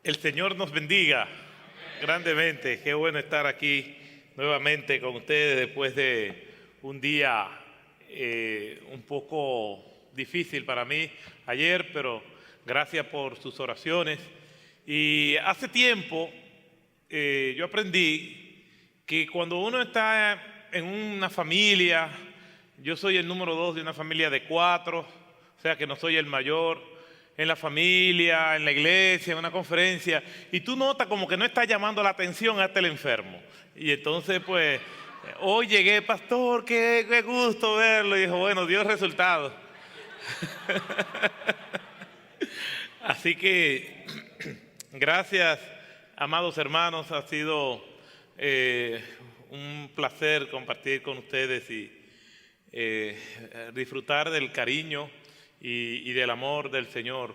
El Señor nos bendiga grandemente. Qué bueno estar aquí nuevamente con ustedes después de un día un poco difícil para mí ayer, pero gracias por sus oraciones. Y hace tiempo yo aprendí que cuando uno está en una familia, yo soy el número 2 de una familia de 4, o sea que no soy el mayor, en la familia, en la iglesia, en una conferencia, y tú notas como que no está llamando la atención hasta el enfermo. Y entonces pues, hoy llegué, pastor, qué gusto verlo, y dijo, bueno, dio resultado. Así que, gracias, amados hermanos, ha sido un placer compartir con ustedes y disfrutar del cariño y del amor del Señor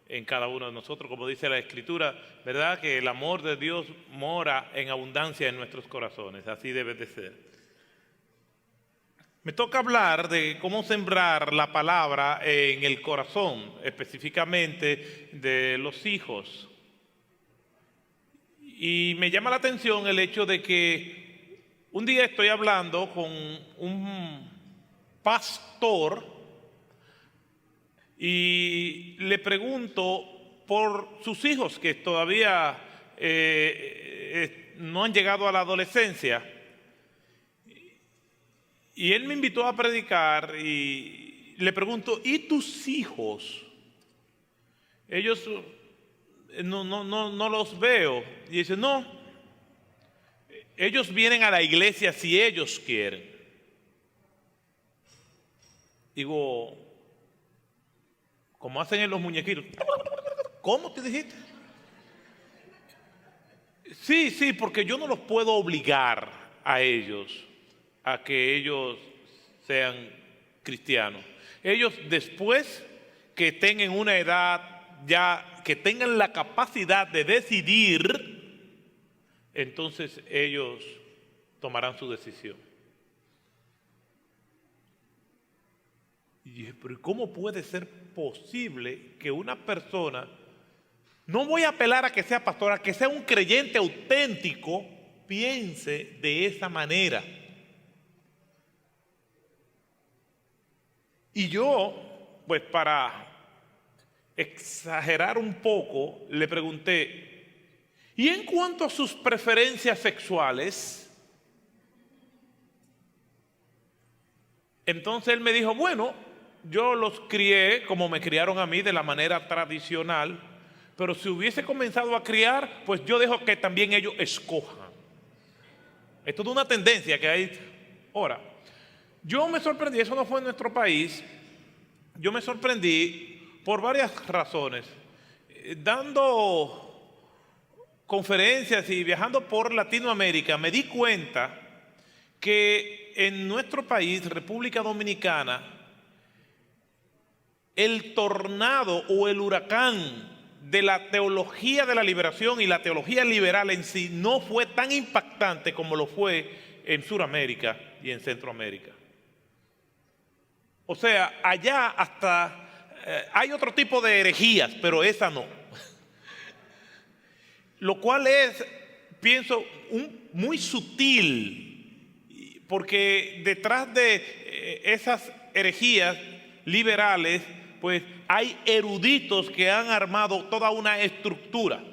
en cada uno de nosotros. Como dice la Escritura, ¿verdad? Que el amor de Dios mora en abundancia en nuestros corazones. Así debe de ser. Me toca hablar de cómo sembrar la palabra en el corazón, específicamente de los hijos. Y me llama la atención el hecho de que un día estoy hablando con un pastor y le pregunto por sus hijos que todavía no han llegado a la adolescencia. Y él me invitó a predicar y le pregunto, ¿y tus hijos? Ellos no los veo. Y dice, no, ellos vienen a la iglesia si ellos quieren. Digo, como hacen en los muñequitos. ¿Cómo te dijiste? Sí, porque yo no los puedo obligar a ellos a que ellos sean cristianos. Ellos después que tengan una edad ya, que tengan la capacidad de decidir, entonces ellos tomarán su decisión. Y dije, pero ¿cómo puede ser posible que una persona, no voy a apelar a que sea pastor, a que sea un creyente auténtico, piense de esa manera? Y yo, pues para exagerar un poco, le pregunté, ¿y en cuanto a sus preferencias sexuales? Entonces él me dijo, bueno, yo los crié como me criaron a mí de la manera tradicional, pero si hubiese comenzado a criar, pues yo dejo que también ellos escojan. Esto es una tendencia que hay ahora. Yo me sorprendí, eso no fue en nuestro país, yo me sorprendí por varias razones. Dando conferencias y viajando por Latinoamérica, me di cuenta que en nuestro país, República Dominicana, el tornado o el huracán de la teología de la liberación y la teología liberal en sí no fue tan impactante como lo fue en Sudamérica y en Centroamérica. O sea, allá hasta hay otro tipo de herejías, pero esa no. Lo cual es, pienso, muy sutil, porque detrás de esas herejías liberales, pues hay eruditos que han armado toda una estructura.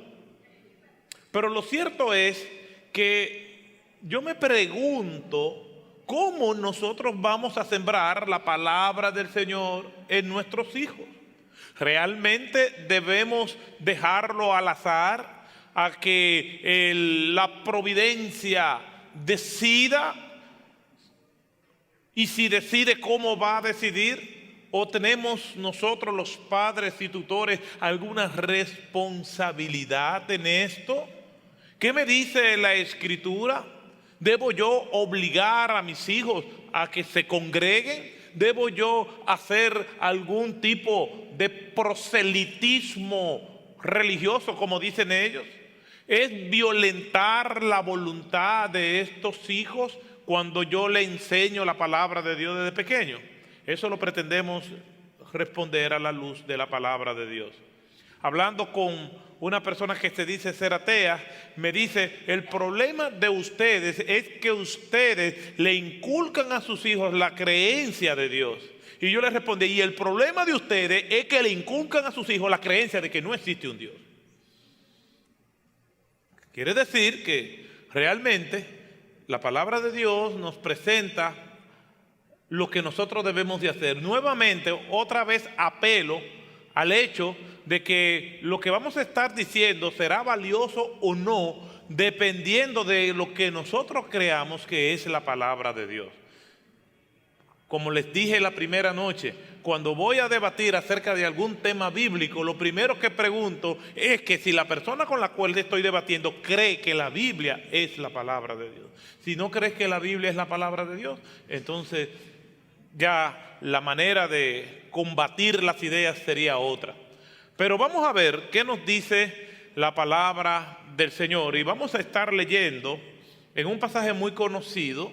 Pero lo cierto es que yo me pregunto cómo nosotros vamos a sembrar la palabra del Señor en nuestros hijos. ¿Realmente debemos dejarlo al azar, a que la providencia decida? Y si decide, ¿cómo va a decidir? ¿O tenemos nosotros los padres y tutores alguna responsabilidad en esto? ¿Qué me dice la Escritura? ¿Debo yo obligar a mis hijos a que se congreguen? ¿Debo yo hacer algún tipo de proselitismo religioso, como dicen ellos? ¿Es violentar la voluntad de estos hijos cuando yo le enseño la palabra de Dios desde pequeño? Eso lo pretendemos responder a la luz de la palabra de Dios. hablando con una persona que se dice ser atea, me dice, el problema de ustedes es que ustedes le inculcan a sus hijos la creencia de Dios. Y yo le respondí, y el problema de ustedes es que le inculcan a sus hijos la creencia de que no existe un Dios. Quiere decir que realmente la palabra de Dios nos presenta lo que nosotros debemos de hacer. Nuevamente, otra vez apelo al hecho de que lo que vamos a estar diciendo será valioso o no, dependiendo de lo que nosotros creamos que es la palabra de Dios. Como les dije la primera noche, cuando voy a debatir acerca de algún tema bíblico, lo primero que pregunto es que si la persona con la cual estoy debatiendo cree que la Biblia es la palabra de Dios. Si no crees que la Biblia es la palabra de Dios, entonces ya la manera de combatir las ideas sería otra. Pero vamos a ver qué nos dice la palabra del Señor. Y vamos a estar leyendo en un pasaje muy conocido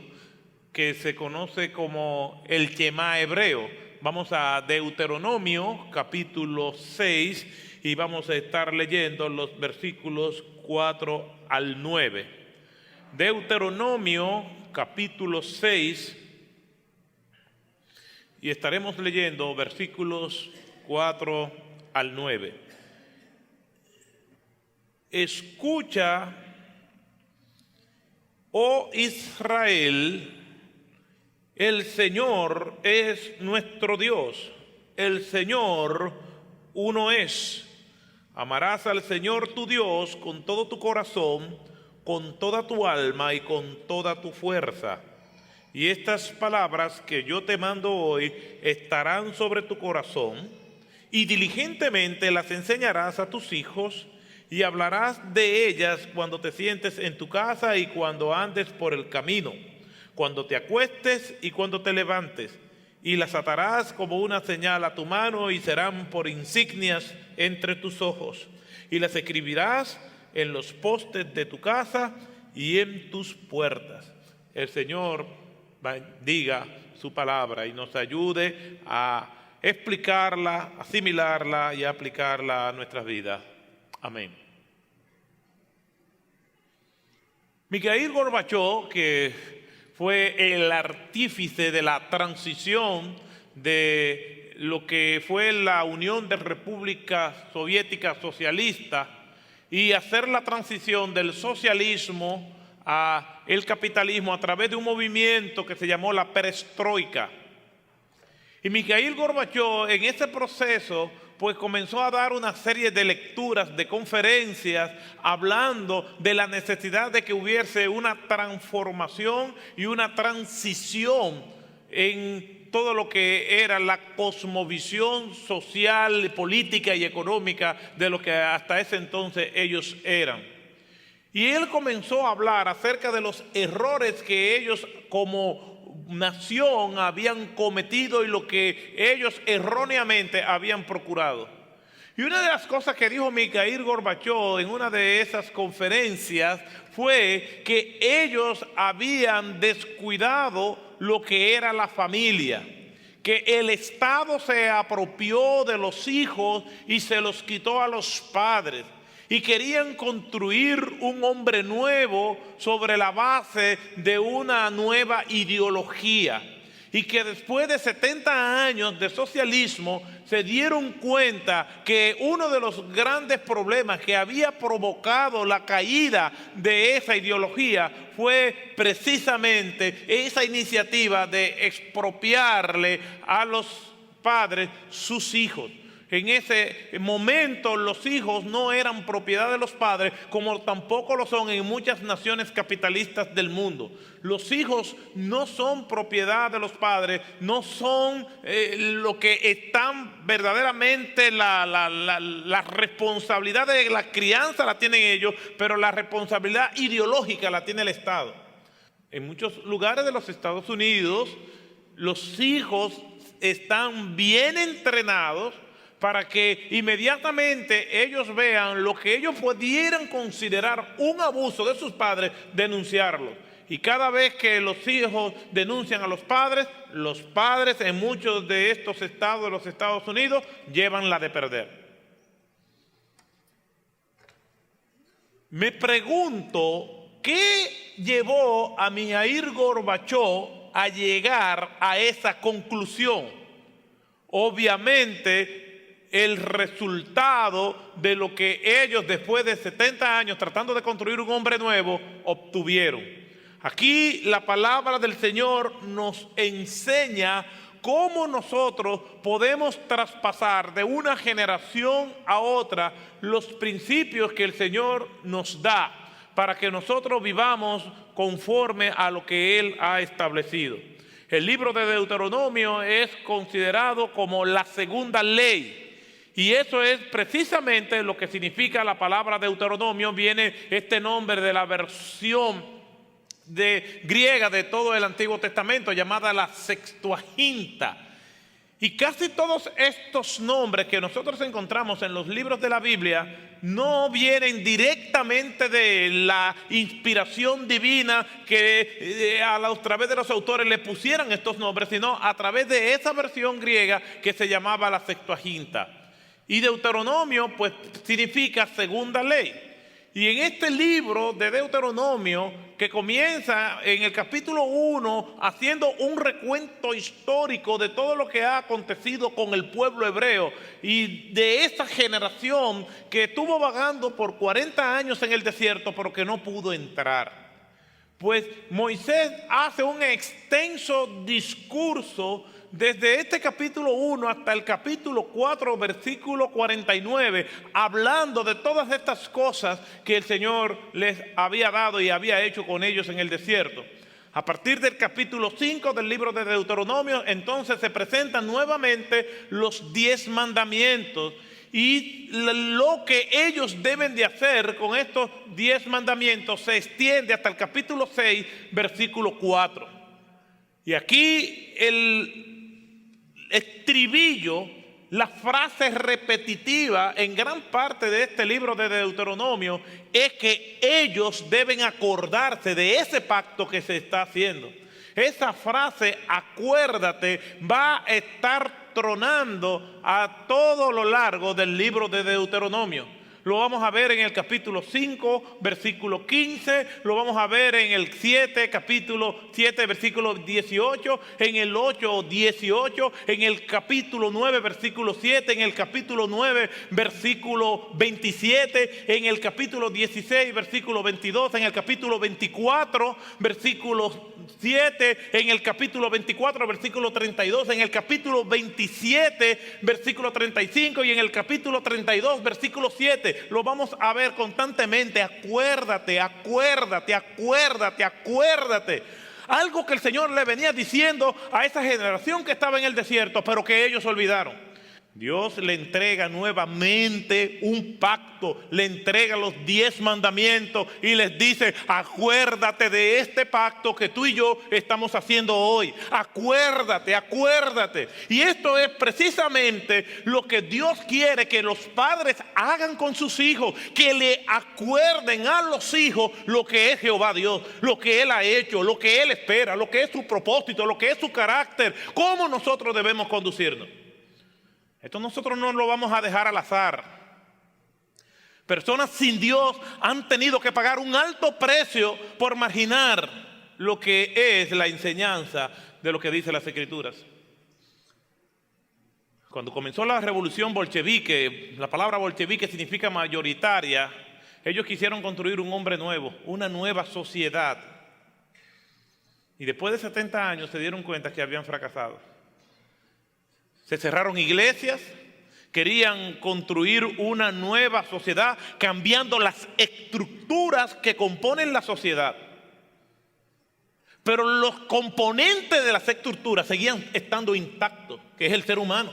que se conoce como el Shema hebreo. Vamos a Deuteronomio capítulo 6 y vamos a estar leyendo los versículos 4 al 9. Deuteronomio capítulo 6 y estaremos leyendo versículos 4 al 9. Escucha, oh Israel, el Señor es nuestro Dios, el Señor uno es. Amarás al Señor tu Dios con todo tu corazón, con toda tu alma y con toda tu fuerza. Y estas palabras que yo te mando hoy estarán sobre tu corazón, y diligentemente las enseñarás a tus hijos, y hablarás de ellas cuando te sientes en tu casa y cuando andes por el camino, cuando te acuestes y cuando te levantes, y las atarás como una señal a tu mano y serán por insignias entre tus ojos, y las escribirás en los postes de tu casa y en tus puertas. El Señor bendiga su palabra y nos ayude a explicarla, asimilarla y aplicarla a nuestras vidas. Amén. Mikhail Gorbachev, que fue el artífice de la transición de lo que fue la Unión de Repúblicas Soviéticas Socialistas y hacer la transición del socialismo a el capitalismo a través de un movimiento que se llamó la perestroika. Y Mikhail Gorbachev en ese proceso pues comenzó a dar una serie de lecturas, de conferencias, hablando de la necesidad de que hubiese una transformación y una transición en todo lo que era la cosmovisión social, política y económica de lo que hasta ese entonces ellos eran. Y él comenzó a hablar acerca de los errores que ellos como nación habían cometido y lo que ellos erróneamente habían procurado. Y una de las cosas que dijo Mikhail Gorbachev en una de esas conferencias fue que ellos habían descuidado lo que era la familia, que el Estado se apropió de los hijos y se los quitó a los padres. Y querían construir un hombre nuevo sobre la base de una nueva ideología. Y que después de 70 años de socialismo se dieron cuenta que uno de los grandes problemas que había provocado la caída de esa ideología fue precisamente esa iniciativa de expropiarle a los padres sus hijos. En ese momento los hijos no eran propiedad de los padres, como tampoco lo son en muchas naciones capitalistas del mundo. Los hijos no son propiedad de los padres, no son lo que están verdaderamente la responsabilidad de la crianza la tienen ellos, pero la responsabilidad ideológica la tiene el Estado. En muchos lugares de los Estados Unidos, los hijos están bien entrenados para que inmediatamente ellos vean lo que ellos pudieran considerar un abuso de sus padres, denunciarlo. Y cada vez que los hijos denuncian a los padres en muchos de estos estados de los Estados Unidos llevan la de perder. Me pregunto, ¿qué llevó a Mijaíl Gorbachov a llegar a esa conclusión? Obviamente, el resultado de lo que ellos, después de 70 años tratando de construir un hombre nuevo, obtuvieron. Aquí la palabra del Señor nos enseña cómo nosotros podemos traspasar de una generación a otra los principios que el Señor nos da para que nosotros vivamos conforme a lo que Él ha establecido. El libro de Deuteronomio es considerado como la segunda ley. Y eso es precisamente lo que significa la palabra Deuteronomio. Viene este nombre de la versión griega de todo el Antiguo Testamento, llamada la Sextuaginta. Y casi todos estos nombres que nosotros encontramos en los libros de la Biblia no vienen directamente de la inspiración divina que a través de los autores le pusieran estos nombres, sino a través de esa versión griega que se llamaba la Sextuaginta. Y Deuteronomio pues significa segunda ley. Y en este libro de Deuteronomio, que comienza en el capítulo 1 haciendo un recuento histórico de todo lo que ha acontecido con el pueblo hebreo y de esa generación que estuvo vagando por 40 años en el desierto pero que no pudo entrar. Pues Moisés hace un extenso discurso desde este capítulo 1 hasta el capítulo 4, versículo 49, hablando de todas estas cosas que el Señor les había dado y había hecho con ellos en el desierto. A partir del capítulo 5 del libro de Deuteronomio, entonces se presentan nuevamente los 10 mandamientos y lo que ellos deben de hacer con estos 10 mandamientos se extiende hasta el capítulo 6, versículo 4. Y aquí el estribillo, la frase repetitiva en gran parte de este libro de Deuteronomio es que ellos deben acordarse de ese pacto que se está haciendo. Esa frase, acuérdate, va a estar tronando a todo lo largo del libro de Deuteronomio. Lo vamos a ver en el capítulo 5, versículo 15, lo vamos a ver en el 7, capítulo 7, versículo 18, en el 8, 18, en el capítulo 9, versículo 7, en el capítulo 9, versículo 27, en el capítulo 16, versículo 22, en el capítulo 24, versículo 7, en el capítulo 24, versículo 32, en el capítulo 27, versículo 35 y en el capítulo 32, versículo 7. Lo vamos a ver constantemente. Acuérdate, acuérdate, acuérdate, acuérdate. Algo que el Señor le venía diciendo a esa generación que estaba en el desierto, pero que ellos olvidaron. Dios le entrega nuevamente un pacto, le entrega los 10 mandamientos y les dice: acuérdate de este pacto que tú y yo estamos haciendo hoy. Acuérdate, acuérdate. Y esto es precisamente lo que Dios quiere que los padres hagan con sus hijos, que le acuerden a los hijos lo que es Jehová Dios, lo que Él ha hecho, lo que Él espera, lo que es su propósito, lo que es su carácter, cómo nosotros debemos conducirnos. Esto nosotros no lo vamos a dejar al azar. Personas sin Dios han tenido que pagar un alto precio por marginar lo que es la enseñanza de lo que dicen las Escrituras. Cuando comenzó la revolución bolchevique, la palabra bolchevique significa mayoritaria, ellos quisieron construir un hombre nuevo, una nueva sociedad. Y después de 70 años se dieron cuenta que habían fracasado. Se cerraron iglesias, querían construir una nueva sociedad, cambiando las estructuras que componen la sociedad. Pero los componentes de las estructuras seguían estando intactos, que es el ser humano.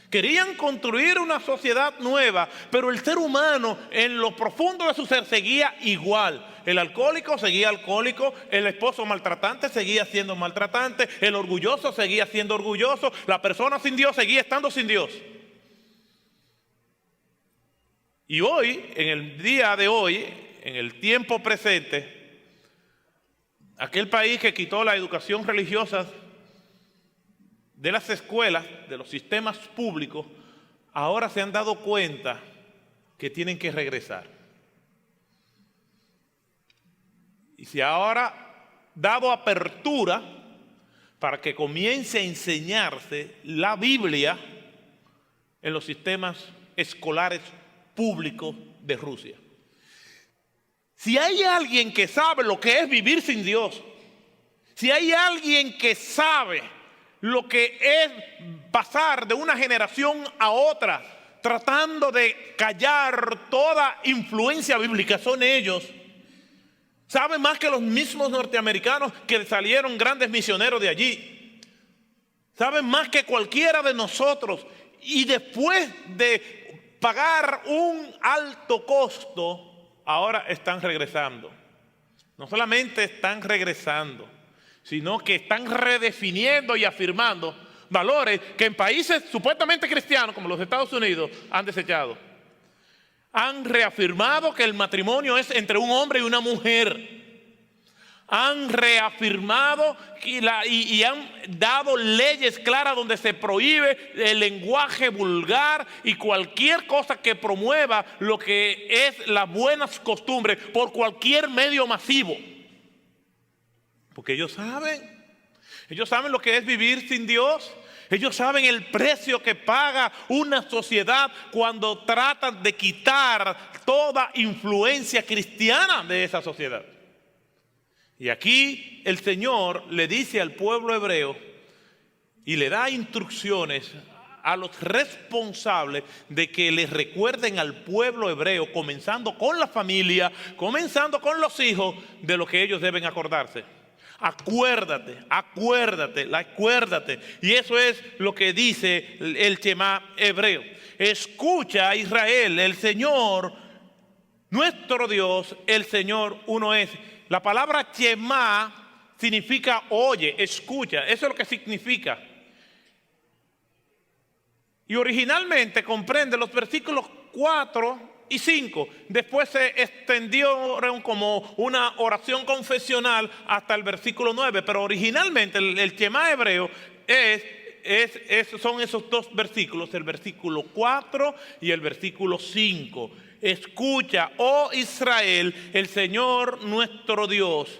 Querían construir una sociedad nueva, pero el ser humano en lo profundo de su ser seguía igual. El alcohólico seguía alcohólico, el esposo maltratante seguía siendo maltratante, el orgulloso seguía siendo orgulloso, la persona sin Dios seguía estando sin Dios. Y hoy, en el día de hoy, en el tiempo presente, aquel país que quitó la educación religiosa de las escuelas, de los sistemas públicos, ahora se han dado cuenta que tienen que regresar. Y si ahora dado apertura para que comience a enseñarse la Biblia en los sistemas escolares públicos de Rusia. Si hay alguien que sabe lo que es vivir sin Dios, si hay alguien que sabe lo que es pasar de una generación a otra, tratando de callar toda influencia bíblica, son ellos. Saben más que los mismos norteamericanos que salieron grandes misioneros de allí. Saben más que cualquiera de nosotros. Y después de pagar un alto costo, ahora están regresando. No solamente están regresando, sino que están redefiniendo y afirmando valores que en países supuestamente cristianos como los Estados Unidos han desechado. Han reafirmado que el matrimonio es entre un hombre y una mujer. Han reafirmado y han dado leyes claras donde se prohíbe el lenguaje vulgar y cualquier cosa que promueva lo que es las buenas costumbres por cualquier medio masivo. Porque ellos saben lo que es vivir sin Dios. Ellos saben el precio que paga una sociedad cuando tratan de quitar toda influencia cristiana de esa sociedad. Y aquí el Señor le dice al pueblo hebreo y le da instrucciones a los responsables de que les recuerden al pueblo hebreo, comenzando con la familia, comenzando con los hijos, de lo que ellos deben acordarse. Acuérdate. Y eso es lo que dice el Shema hebreo. Escucha, Israel, el Señor, nuestro Dios, el Señor uno es. La palabra Shema significa oye, escucha. Eso es lo que significa. Y originalmente comprende los versículos 4 y 5. Después se extendieron como una oración confesional hasta el versículo 9. Pero originalmente el Shema hebreo son esos dos versículos, el versículo 4 y el versículo 5. Escucha, oh Israel, el Señor nuestro Dios,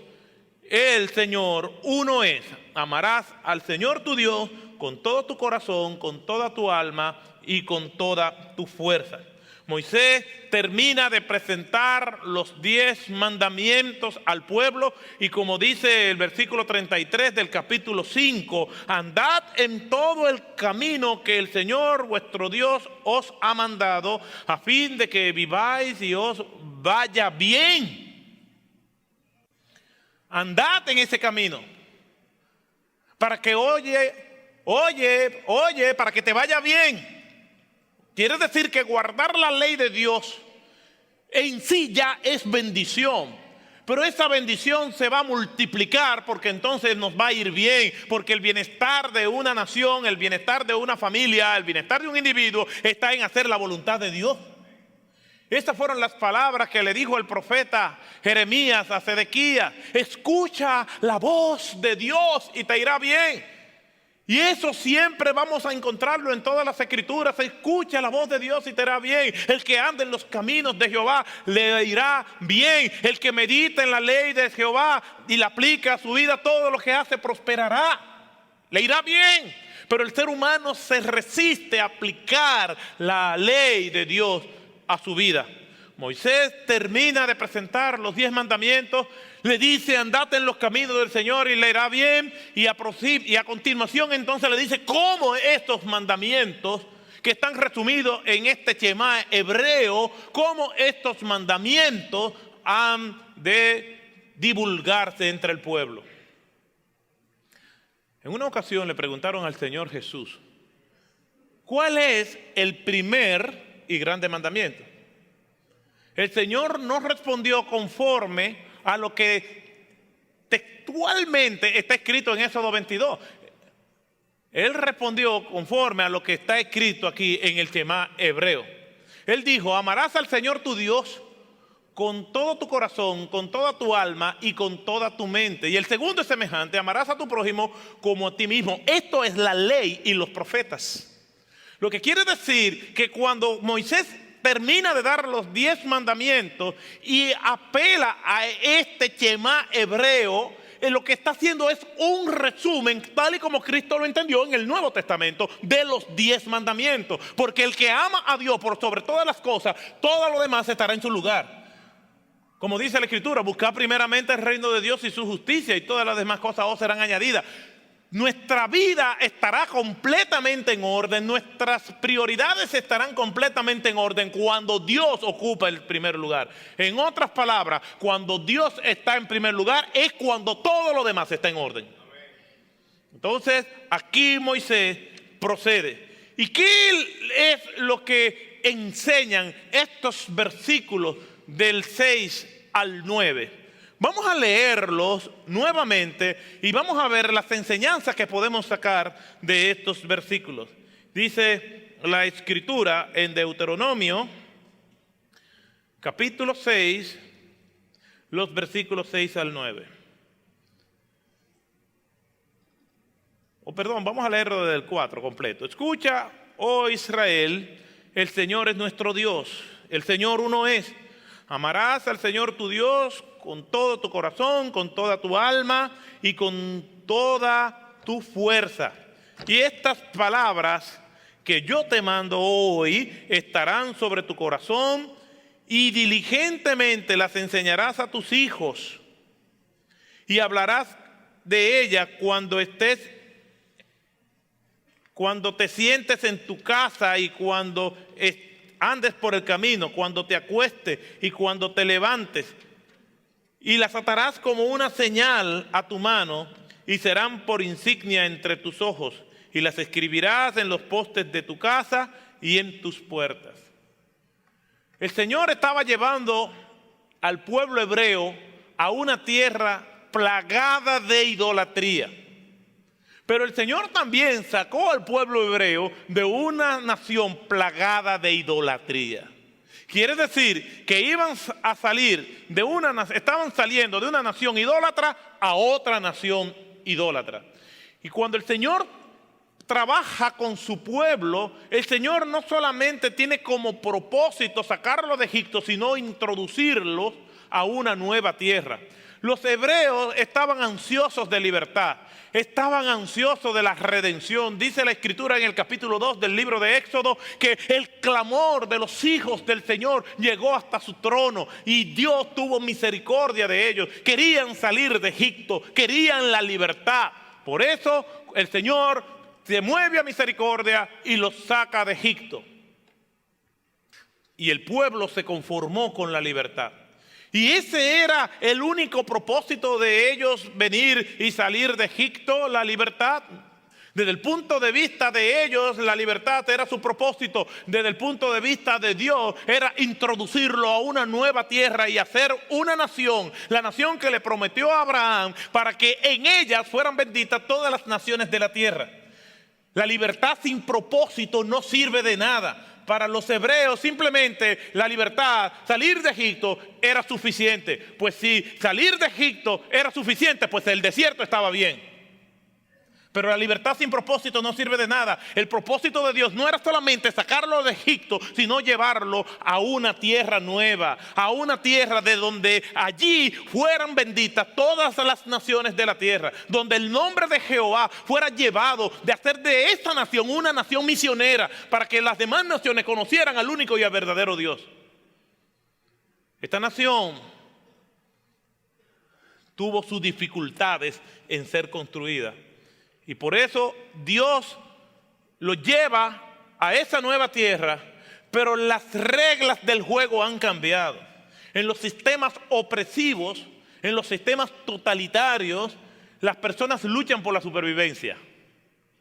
el Señor uno es. Amarás al Señor tu Dios con todo tu corazón, con toda tu alma y con toda tu fuerza. Moisés termina de presentar los 10 mandamientos al pueblo y como dice el versículo 33 del capítulo 5, andad en todo el camino que el Señor vuestro Dios os ha mandado a fin de que viváis y os vaya bien. Andad en ese camino para que para que te vaya bien. Quiere decir que guardar la ley de Dios en sí ya es bendición. Pero esa bendición se va a multiplicar porque entonces nos va a ir bien. Porque el bienestar de una nación, el bienestar de una familia, el bienestar de un individuo está en hacer la voluntad de Dios. Estas fueron las palabras que le dijo el profeta Jeremías a Sedequías. Escucha la voz de Dios y te irá bien. Y eso siempre vamos a encontrarlo en todas las escrituras. Escucha la voz de Dios y te irá bien. El que anda en los caminos de Jehová le irá bien. El que medita en la ley de Jehová y la aplica a su vida, todo lo que hace prosperará. Le irá bien. Pero el ser humano se resiste a aplicar la ley de Dios a su vida. Moisés termina de presentar los 10 mandamientos, le dice andad en los caminos del Señor y le irá bien, y a continuación entonces le dice cómo estos mandamientos que están resumidos en este Shema hebreo, cómo estos mandamientos han de divulgarse entre el pueblo. En una ocasión le preguntaron al Señor Jesús, ¿cuál es el primer y grande mandamiento? El Señor no respondió conforme a lo que textualmente está escrito en Éxodo 22. Él respondió conforme a lo que está escrito aquí en el Shema hebreo. Él dijo, amarás al Señor tu Dios con todo tu corazón, con toda tu alma y con toda tu mente. Y el segundo es semejante, amarás a tu prójimo como a ti mismo. Esto es la ley y los profetas. Lo que quiere decir que cuando Moisés termina de dar los 10 mandamientos y apela a este Shema hebreo, lo que está haciendo es un resumen, tal y como Cristo lo entendió en el Nuevo Testamento, de los 10 mandamientos. Porque el que ama a Dios por sobre todas las cosas, todo lo demás estará en su lugar. Como dice la Escritura, buscad primeramente el reino de Dios y su justicia, y todas las demás cosas os serán añadidas. Nuestra vida estará completamente en orden, nuestras prioridades estarán completamente en orden cuando Dios ocupa el primer lugar. En otras palabras, cuando Dios está en primer lugar es cuando todo lo demás está en orden. Entonces, aquí Moisés procede. ¿Y qué es lo que enseñan estos versículos del 6 al 9? Vamos a leerlos nuevamente y vamos a ver las enseñanzas que podemos sacar de estos versículos. Dice la Escritura en Deuteronomio, capítulo 6, los versículos 6 al 9. Vamos a leerlo desde el 4 completo. Escucha, oh Israel, el Señor es nuestro Dios, el Señor uno es. Amarás al Señor tu Dios con todo tu corazón, con toda tu alma y con toda tu fuerza. Y estas palabras que yo te mando hoy estarán sobre tu corazón y diligentemente las enseñarás a tus hijos. Y hablarás de ellas cuando te sientes en tu casa y cuando andes por el camino, cuando te acuestes y cuando te levantes. Y las atarás como una señal a tu mano y serán por insignia entre tus ojos. Y las escribirás en los postes de tu casa y en tus puertas. El Señor estaba llevando al pueblo hebreo a una tierra plagada de idolatría. Pero el Señor también sacó al pueblo hebreo de una nación plagada de idolatría. Quiere decir que estaban saliendo de una nación idólatra a otra nación idólatra. Y cuando el Señor trabaja con su pueblo, el Señor no solamente tiene como propósito sacarlo de Egipto, sino introducirlos a una nueva tierra. Los hebreos estaban ansiosos de libertad, estaban ansiosos de la redención. Dice la Escritura en el capítulo 2 del libro de Éxodo que el clamor de los hijos del Señor llegó hasta su trono y Dios tuvo misericordia de ellos. Querían salir de Egipto, querían la libertad. Por eso el Señor se mueve a misericordia y los saca de Egipto. Y el pueblo se conformó con la libertad. Y ese era el único propósito de ellos, venir y salir de Egipto, la libertad. Desde el punto de vista de ellos, la libertad era su propósito. Desde el punto de vista de Dios, era introducirlo a una nueva tierra y hacer una nación, la nación que le prometió a Abraham, para que en ellas fueran benditas todas las naciones de la tierra. La libertad sin propósito no sirve de nada. Para los hebreos simplemente la libertad, salir de Egipto era suficiente. Pues si salir de Egipto era suficiente, pues el desierto estaba bien. Pero la libertad sin propósito no sirve de nada. El propósito de Dios no era solamente sacarlo de Egipto, sino llevarlo a una tierra nueva, a una tierra de donde allí fueran benditas todas las naciones de la tierra, donde el nombre de Jehová fuera llevado, de hacer de esta nación una nación misionera, para que las demás naciones conocieran al único y al verdadero Dios. Esta nación tuvo sus dificultades en ser construida. Y por eso Dios lo lleva a esa nueva tierra, pero las reglas del juego han cambiado. En los sistemas opresivos, en los sistemas totalitarios, las personas luchan por la supervivencia.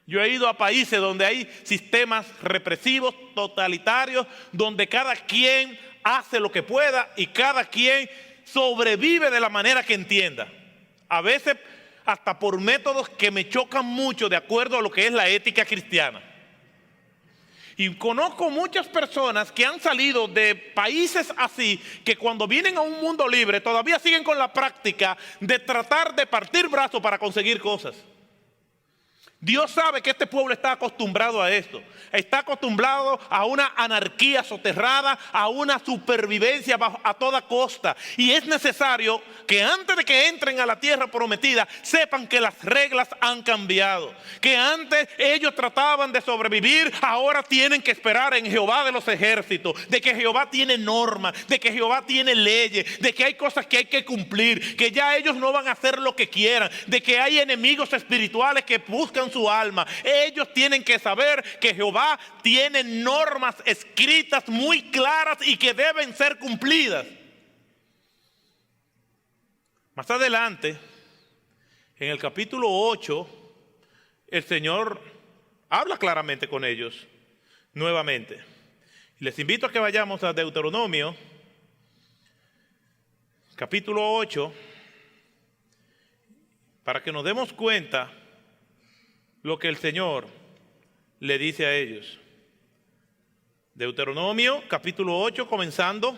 Yo he ido a países donde hay sistemas represivos, totalitarios, donde cada quien hace lo que pueda y cada quien sobrevive de la manera que entienda. A veces hasta por métodos que me chocan mucho de acuerdo a lo que es la ética cristiana. Y conozco muchas personas que han salido de países así, que cuando vienen a un mundo libre todavía siguen con la práctica de tratar de partir brazos para conseguir cosas. Dios sabe que este pueblo está acostumbrado a esto. Está acostumbrado a una anarquía soterrada, a una supervivencia a toda costa. Y es necesario que antes de que entren a la tierra prometida, sepan que las reglas han cambiado. Que antes ellos trataban de sobrevivir, ahora tienen que esperar en Jehová de los ejércitos. De que Jehová tiene normas, de que Jehová tiene leyes, de que hay cosas que hay que cumplir, que ya ellos no van a hacer lo que quieran, de que hay enemigos espirituales que buscan su alma. Ellos tienen que saber que Jehová tiene normas escritas muy claras y que deben ser cumplidas. Más adelante, en el capítulo 8, el Señor habla claramente con ellos nuevamente. Les invito a que vayamos a Deuteronomio, capítulo 8, para que nos demos cuenta lo que el Señor le dice a ellos. Deuteronomio capítulo 8, comenzando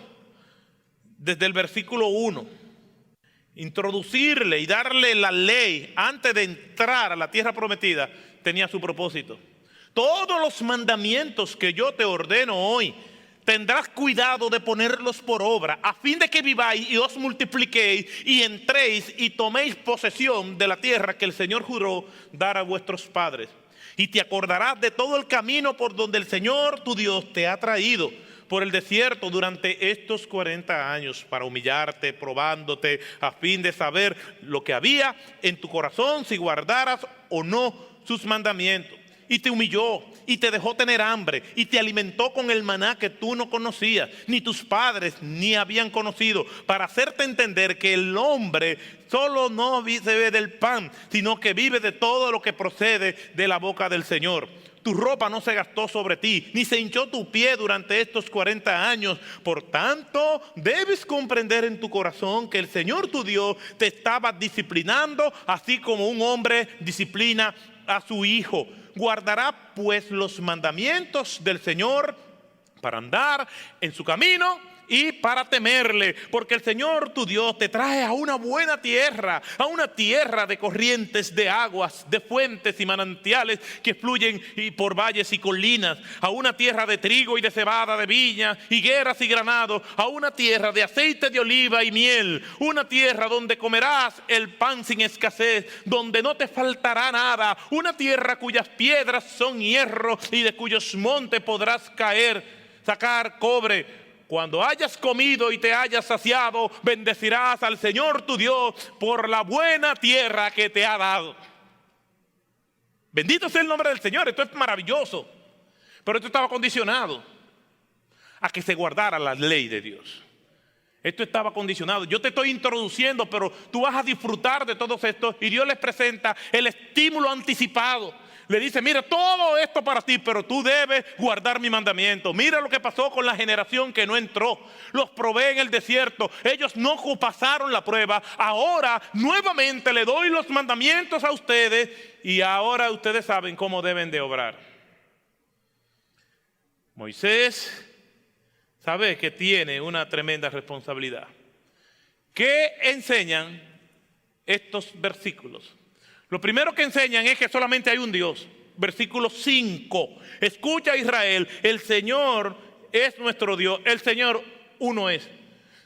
desde el versículo 1. Introducirle y darle la ley antes de entrar a la tierra prometida tenía su propósito. Todos los mandamientos que yo te ordeno hoy, tendrás cuidado de ponerlos por obra, a fin de que viváis y os multipliquéis y entréis y toméis posesión de la tierra que el Señor juró dar a vuestros padres. Y te acordarás de todo el camino por donde el Señor tu Dios te ha traído por el desierto durante estos 40 años para humillarte, probándote, a fin de saber lo que había en tu corazón, si guardaras o no sus mandamientos. Y te humilló y te dejó tener hambre y te alimentó con el maná que tú no conocías, ni tus padres ni habían conocido, para hacerte entender que el hombre solo no vive del pan, sino que vive de todo lo que procede de la boca del Señor. Tu ropa no se gastó sobre ti, ni se hinchó tu pie durante estos 40 años. Por tanto, debes comprender en tu corazón que el Señor tu Dios te estaba disciplinando, así como un hombre disciplina a su hijo. Guardará pues los mandamientos del Señor para andar en su camino y para temerle, porque el Señor tu Dios te trae a una buena tierra, a una tierra de corrientes de aguas, de fuentes y manantiales que fluyen por valles y colinas, a una tierra de trigo y de cebada, de viña, higueras y granados, a una tierra de aceite de oliva y miel, una tierra donde comerás el pan sin escasez, donde no te faltará nada, una tierra cuyas piedras son hierro y de cuyos montes podrás sacar cobre. Cuando hayas comido y te hayas saciado, bendecirás al Señor tu Dios por la buena tierra que te ha dado. Bendito sea el nombre del Señor. Esto es maravilloso. Pero esto estaba condicionado a que se guardara la ley de Dios. Esto estaba condicionado. Yo te estoy introduciendo, pero tú vas a disfrutar de todo esto. Y Dios les presenta el estímulo anticipado. Le dice, mira, todo esto para ti, pero tú debes guardar mi mandamiento. Mira lo que pasó con la generación que no entró. Los probé en el desierto. Ellos no pasaron la prueba. Ahora nuevamente le doy los mandamientos a ustedes y ahora ustedes saben cómo deben de obrar. Moisés sabe que tiene una tremenda responsabilidad. ¿Qué enseñan estos versículos? Lo primero que enseñan es que solamente hay un Dios. Versículo 5. Escucha, Israel, el Señor es nuestro Dios. El Señor uno es.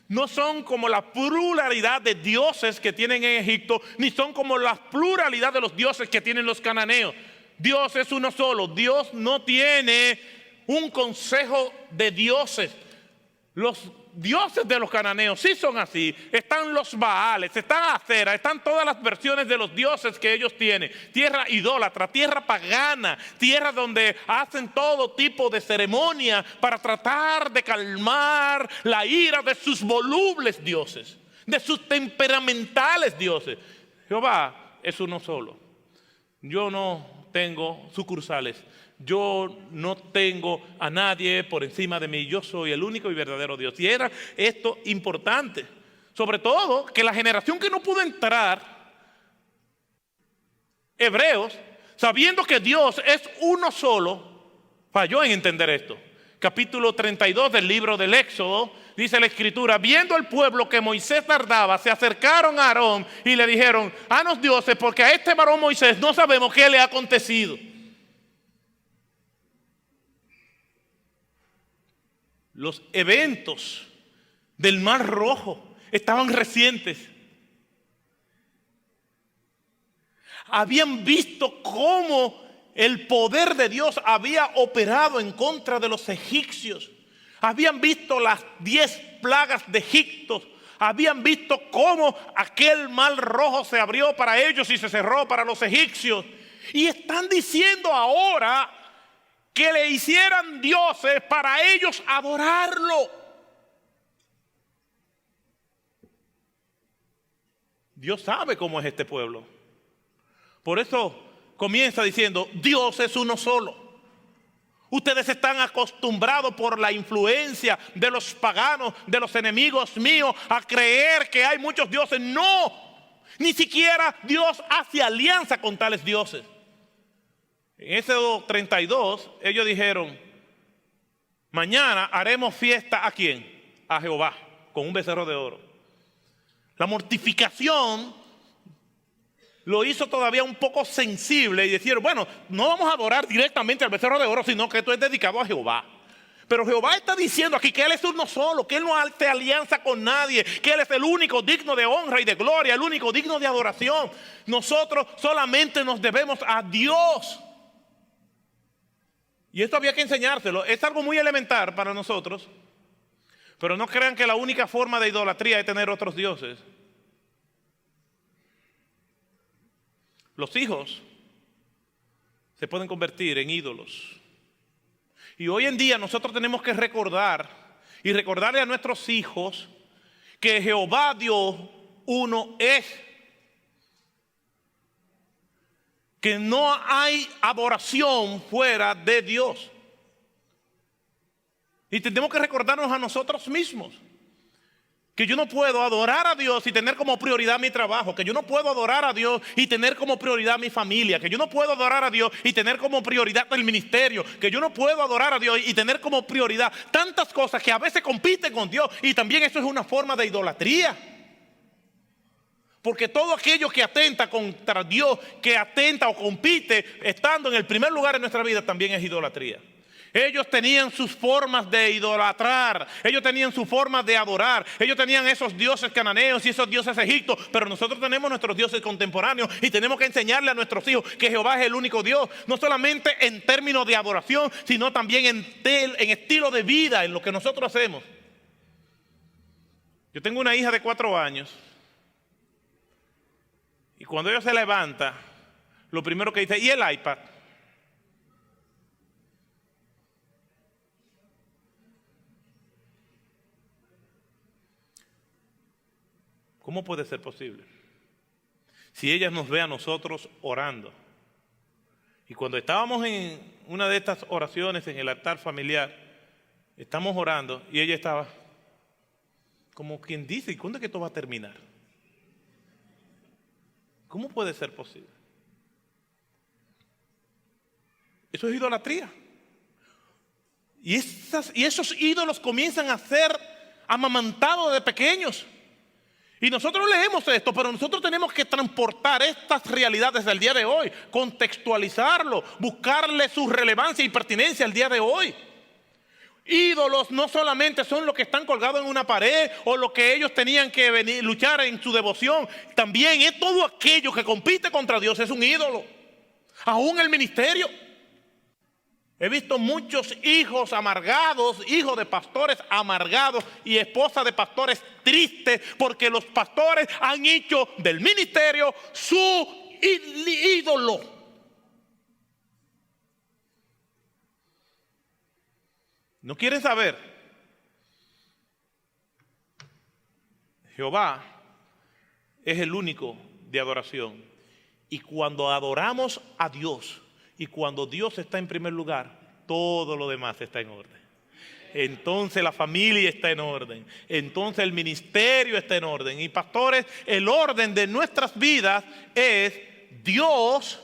No son como la pluralidad de dioses que tienen en Egipto, ni son como la pluralidad de los dioses que tienen los cananeos. Dios es uno solo. Dios no tiene un consejo de dioses. Los dioses de los cananeos sí son así. Están los Baales, están Acera, están todas las versiones de los dioses que ellos tienen. Tierra idólatra, tierra pagana, tierra donde hacen todo tipo de ceremonia para tratar de calmar la ira de sus volubles dioses, de sus temperamentales dioses. Jehová es uno solo. Yo no tengo sucursales. Yo no tengo a nadie por encima de mí. Yo soy el único y verdadero Dios. Y era esto importante. Sobre todo que la generación que no pudo entrar, hebreos, sabiendo que Dios es uno solo, falló en entender esto. capítulo 32 del libro del Éxodo, dice la Escritura: viendo el pueblo que Moisés tardaba, se acercaron a Aarón y le dijeron: hanos dioses, porque a este varón Moisés no sabemos qué le ha acontecido. Los eventos del Mar Rojo estaban recientes. Habían visto cómo el poder de Dios había operado en contra de los egipcios. Habían visto las 10 plagas de Egipto. Habían visto cómo aquel Mar Rojo se abrió para ellos y se cerró para los egipcios. Y están diciendo ahora que le hicieran dioses para ellos adorarlo. Dios sabe cómo es este pueblo. Por eso comienza diciendo: Dios es uno solo. Ustedes están acostumbrados por la influencia de los paganos, de los enemigos míos, a creer que hay muchos dioses. No, ni siquiera Dios hace alianza con tales dioses. En Éxodo 32 ellos dijeron: mañana haremos fiesta ¿a quién? A Jehová, con un becerro de oro. La mortificación lo hizo todavía un poco sensible y decir: bueno, no vamos a adorar directamente al becerro de oro, sino que esto es dedicado a Jehová. Pero Jehová está diciendo aquí que Él es uno solo, que Él no hace alianza con nadie, que Él es el único digno de honra y de gloria, el único digno de adoración. Nosotros solamente nos debemos a Dios. Y esto había que enseñárselo. Es algo muy elemental para nosotros. Pero no crean que la única forma de idolatría es tener otros dioses. Los hijos se pueden convertir en ídolos. Y hoy en día nosotros tenemos que recordar y recordarle a nuestros hijos que Jehová Dios uno es. Que no hay adoración fuera de Dios. Y tenemos que recordarnos a nosotros mismos que yo no puedo adorar a Dios y tener como prioridad mi trabajo, que yo no puedo adorar a Dios y tener como prioridad mi familia, que yo no puedo adorar a Dios y tener como prioridad el ministerio, que yo no puedo adorar a Dios y tener como prioridad tantas cosas que a veces compiten con Dios, y también eso es una forma de idolatría. Porque todo aquello que atenta contra Dios, que atenta o compite estando en el primer lugar en nuestra vida, también es idolatría. Ellos tenían sus formas de idolatrar, ellos tenían su forma de adorar, ellos tenían esos dioses cananeos y esos dioses egipcios, pero nosotros tenemos nuestros dioses contemporáneos y tenemos que enseñarle a nuestros hijos que Jehová es el único Dios, no solamente en términos de adoración, sino también en estilo de vida, en lo que nosotros hacemos. Yo tengo una hija de 4 años y cuando ella se levanta, lo primero que dice: ¿y el iPad? ¿Cómo puede ser posible? Si ella nos ve a nosotros orando. Y cuando estábamos en una de estas oraciones en el altar familiar, estamos orando y ella estaba como quien dice: ¿y cuándo es que esto va a terminar? ¿Cómo puede ser posible? Eso es idolatría. Y esos ídolos comienzan a ser amamantados de pequeños. Y nosotros leemos esto, pero nosotros tenemos que transportar estas realidades del día de hoy, contextualizarlo, buscarle su relevancia y pertinencia al día de hoy. Ídolos no solamente son los que están colgados en una pared o lo que ellos tenían que venir, luchar en su devoción. También es todo aquello que compite contra Dios, es un ídolo. Aún el ministerio. He visto muchos hijos amargados, hijos de pastores amargados y esposas de pastores tristes porque los pastores han hecho del ministerio su ídolo. ¿No quieren saber? Jehová es el único de adoración. Y cuando adoramos a Dios, y cuando Dios está en primer lugar, todo lo demás está en orden. Entonces la familia está en orden. Entonces el ministerio está en orden. Y pastores, el orden de nuestras vidas es Dios,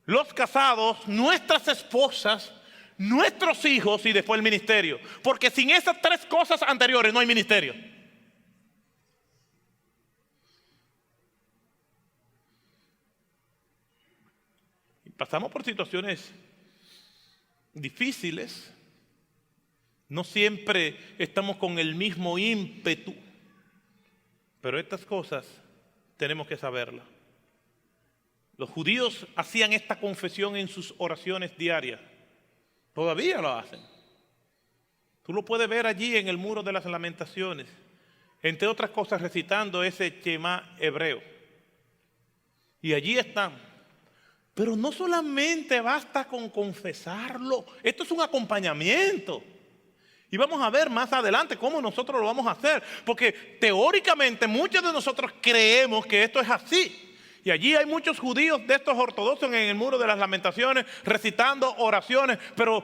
los casados, nuestras esposas, nuestros hijos y después el ministerio. Porque sin esas tres cosas anteriores no hay ministerio. Y pasamos por situaciones difíciles. No siempre estamos con el mismo ímpetu. Pero estas cosas tenemos que saberlas. Los judíos hacían esta confesión en sus oraciones diarias. Todavía lo hacen. Tú lo puedes ver allí en el muro de las lamentaciones. Entre otras cosas recitando ese Shema hebreo. Y allí están. Pero no solamente basta con confesarlo. Esto es un acompañamiento. Y vamos a ver más adelante cómo nosotros lo vamos a hacer. Porque teóricamente muchos de nosotros creemos que esto es así. Y allí hay muchos judíos de estos ortodoxos en el muro de las lamentaciones recitando oraciones. Pero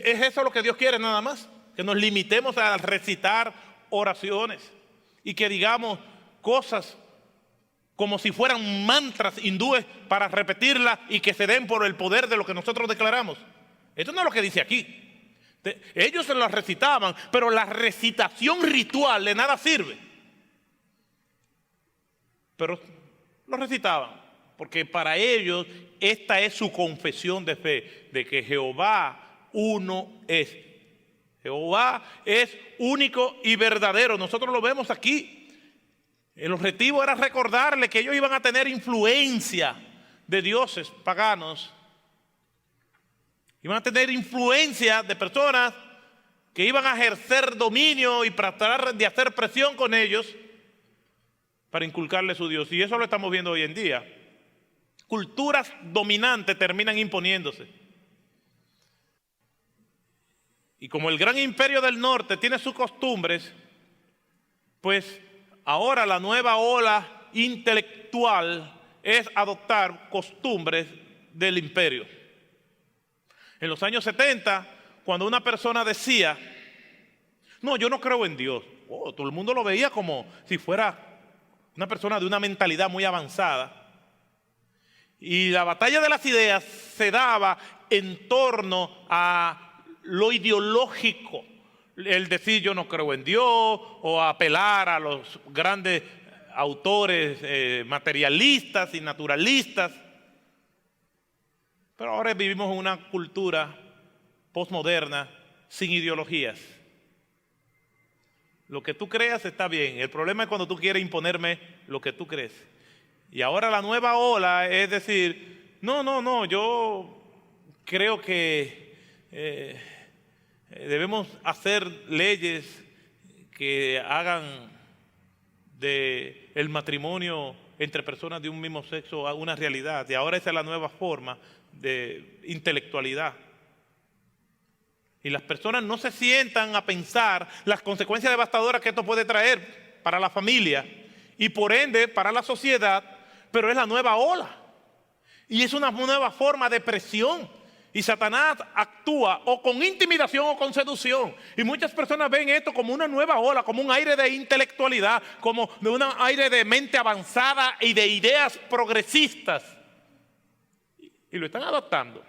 ¿es eso lo que Dios quiere nada más? Que nos limitemos a recitar oraciones. Y que digamos cosas como si fueran mantras hindúes para repetirlas y que se den por el poder de lo que nosotros declaramos. Esto no es lo que dice aquí. Ellos se las recitaban, pero la recitación ritual de nada sirve. Pero lo recitaban, porque para ellos esta es su confesión de fe, de que Jehová uno es. Jehová es único y verdadero. Nosotros lo vemos aquí. El objetivo era recordarle que ellos iban a tener influencia de dioses paganos. Iban a tener influencia de personas que iban a ejercer dominio y tratar de hacer presión con ellos para inculcarle su Dios. Y eso lo estamos viendo hoy en día. Culturas dominantes terminan imponiéndose. Y como el gran imperio del norte tiene sus costumbres, pues ahora la nueva ola intelectual es adoptar costumbres del imperio. En los años 70, cuando una persona decía, no, yo no creo en Dios. Todo el mundo lo veía como si fuera una persona de una mentalidad muy avanzada. Y la batalla de las ideas se daba en torno a lo ideológico. El decir yo no creo en Dios o apelar a los grandes autores materialistas y naturalistas. Pero ahora vivimos en una cultura postmoderna sin ideologías. Lo que tú creas está bien. El problema es cuando tú quieres imponerme lo que tú crees. Y ahora la nueva ola es decir, no, yo creo que debemos hacer leyes que hagan del matrimonio entre personas de un mismo sexo una realidad. Y ahora esa es la nueva forma de intelectualidad. Y las personas no se sientan a pensar las consecuencias devastadoras que esto puede traer para la familia y por ende para la sociedad, pero es la nueva ola. Y es una nueva forma de presión. Y Satanás actúa o con intimidación o con seducción. Y muchas personas ven esto como una nueva ola, como un aire de intelectualidad, como de un aire de mente avanzada y de ideas progresistas. Y lo están adoptando.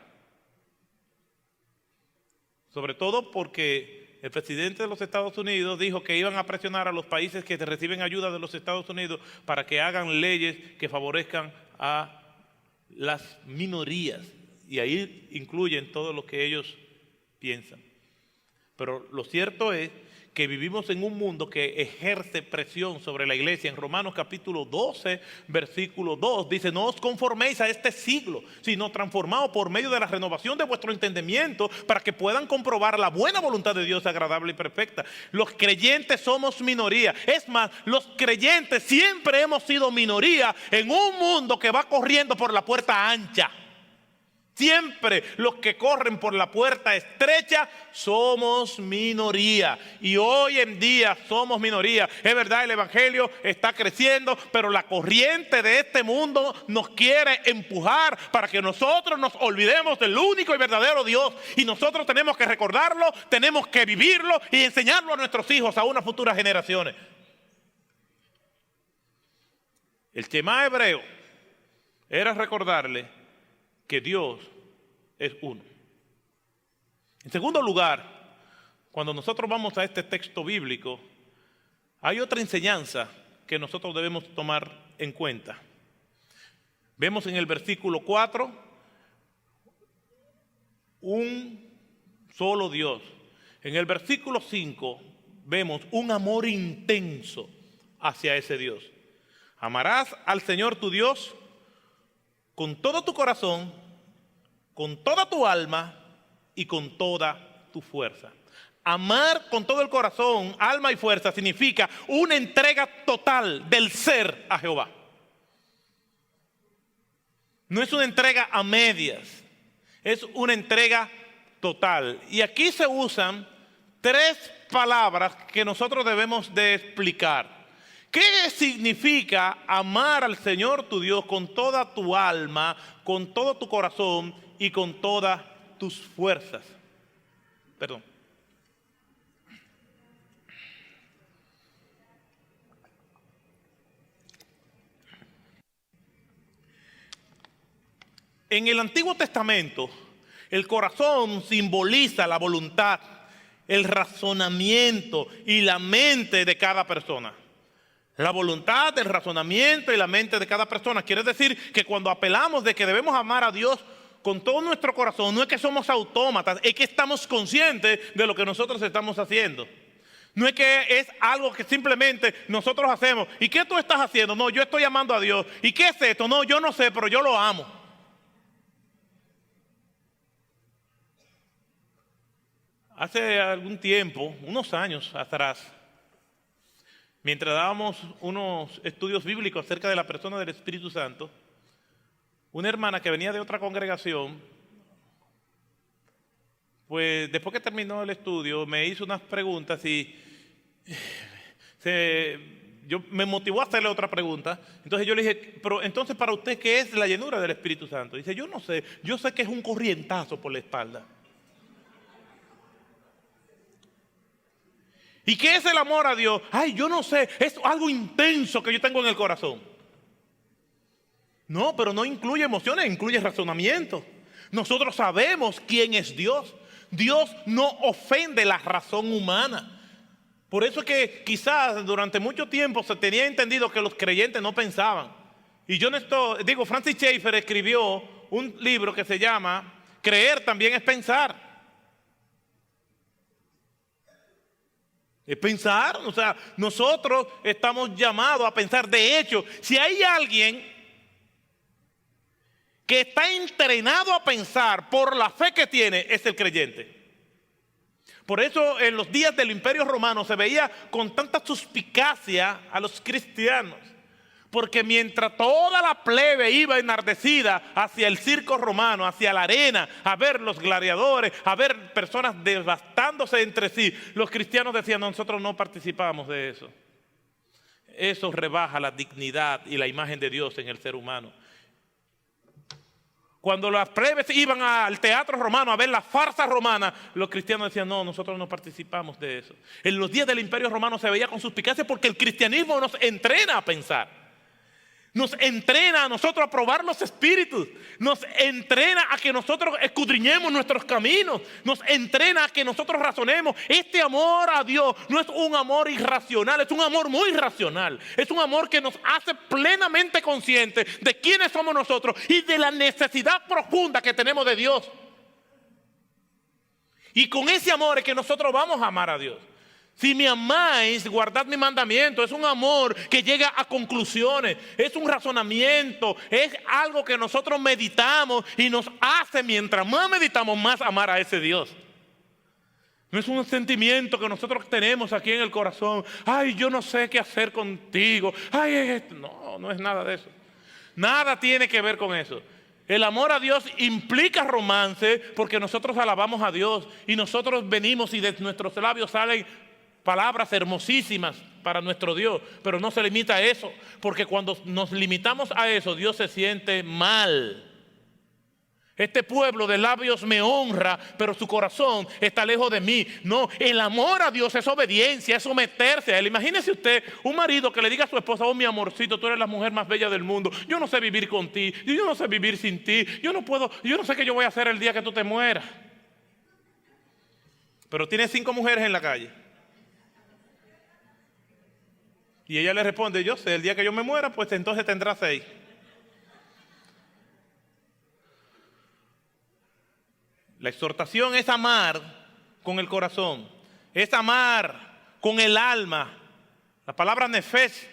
Sobre todo porque el presidente de los Estados Unidos dijo que iban a presionar a los países que reciben ayuda de los Estados Unidos para que hagan leyes que favorezcan a las minorías. Y ahí incluyen todo lo que ellos piensan. Pero lo cierto es que vivimos en un mundo que ejerce presión sobre la iglesia. En Romanos capítulo 12, versículo 2, dice, no os conforméis a este siglo, sino transformaos por medio de la renovación de vuestro entendimiento para que puedan comprobar la buena voluntad de Dios agradable y perfecta. Los creyentes somos minoría. Es más, los creyentes siempre hemos sido minoría en un mundo que va corriendo por la puerta ancha. Siempre los que corren por la puerta estrecha somos minoría. Y hoy en día somos minoría. Es verdad, el evangelio está creciendo, pero la corriente de este mundo nos quiere empujar para que nosotros nos olvidemos del único y verdadero Dios. Y nosotros tenemos que recordarlo, tenemos que vivirlo y enseñarlo a nuestros hijos, a unas futuras generaciones. El Shema hebreo era recordarle que Dios es uno. En segundo lugar, cuando nosotros vamos a este texto bíblico, hay otra enseñanza que nosotros debemos tomar en cuenta. Vemos en el versículo 4 un solo Dios. En el versículo 5 vemos un amor intenso hacia ese Dios. Amarás al Señor tu Dios con todo tu corazón, con toda tu alma y con toda tu fuerza. Amar con todo el corazón, alma y fuerza significa una entrega total del ser a Jehová. No es una entrega a medias, es una entrega total. Y aquí se usan tres palabras que nosotros debemos de explicar. ¿Qué significa amar al Señor tu Dios con toda tu alma, con todo tu corazón y con todas tus fuerzas? Perdón. En el Antiguo Testamento, el corazón simboliza la voluntad, el razonamiento y la mente de cada persona. La voluntad, el razonamiento y la mente de cada persona. Quiere decir que cuando apelamos de que debemos amar a Dios con todo nuestro corazón, no es que somos autómatas, es que estamos conscientes de lo que nosotros estamos haciendo. No es que es algo que simplemente nosotros hacemos. ¿Y qué tú estás haciendo? No, yo estoy amando a Dios. ¿Y qué es esto? No, yo no sé, pero yo lo amo. Hace algún tiempo, unos años atrás, mientras dábamos unos estudios bíblicos acerca de la persona del Espíritu Santo, una hermana que venía de otra congregación, pues después que terminó el estudio, me hizo unas preguntas y me motivó a hacerle otra pregunta. Entonces yo le dije, pero entonces para usted, ¿qué es la llenura del Espíritu Santo? Dice, yo no sé, yo sé que es un corrientazo por la espalda. ¿Y qué es el amor a Dios? Ay, yo no sé, es algo intenso que yo tengo en el corazón. No, pero no incluye emociones, incluye razonamiento. Nosotros sabemos quién es Dios. Dios no ofende la razón humana. Por eso es que quizás durante mucho tiempo se tenía entendido que los creyentes no pensaban. Y Francis Schaeffer escribió un libro que se llama Creer también es pensar. Es pensar, o sea, nosotros estamos llamados a pensar. De hecho, si hay alguien que está entrenado a pensar por la fe que tiene, es el creyente. Por eso en los días del Imperio Romano se veía con tanta suspicacia a los cristianos. Porque mientras toda la plebe iba enardecida hacia el circo romano, hacia la arena, a ver los gladiadores, a ver personas devastándose entre sí, los cristianos decían, nosotros no participamos de eso. Eso rebaja la dignidad y la imagen de Dios en el ser humano. Cuando las plebes iban al teatro romano a ver la farsa romana, los cristianos decían, no, nosotros no participamos de eso. En los días del Imperio Romano se veía con suspicacia porque el cristianismo nos entrena a pensar. Nos entrena a nosotros a probar los espíritus. Nos entrena a que nosotros escudriñemos nuestros caminos. Nos entrena a que nosotros razonemos. Este amor a Dios no es un amor irracional, es un amor muy racional. Es un amor que nos hace plenamente conscientes de quiénes somos nosotros y de la necesidad profunda que tenemos de Dios. Y con ese amor es que nosotros vamos a amar a Dios. Si me amáis, guardad mi mandamiento. Es un amor que llega a conclusiones, es un razonamiento, es algo que nosotros meditamos y nos hace, mientras más meditamos, más amar a ese Dios. No es un sentimiento que nosotros tenemos aquí en el corazón. Ay, yo no sé qué hacer contigo. Ay, no es nada de eso. Nada tiene que ver con eso. El amor a Dios implica romance porque nosotros alabamos a Dios y nosotros venimos y de nuestros labios salen palabras hermosísimas para nuestro Dios, pero no se limita a eso, porque cuando nos limitamos a eso, Dios se siente mal. Este pueblo de labios me honra, pero su corazón está lejos de mí. No, el amor a Dios es obediencia, es someterse a Él. Imagínese usted un marido que le diga a su esposa, oh mi amorcito, tú eres la mujer más bella del mundo, yo no sé vivir contigo, yo no sé vivir sin ti, yo no sé qué yo voy a hacer el día que tú te mueras. pero tiene 5 mujeres en la calle. Y ella le responde, yo sé, el día que yo me muera, pues entonces tendrá 6. La exhortación es amar con el corazón, es amar con el alma. La palabra nefesh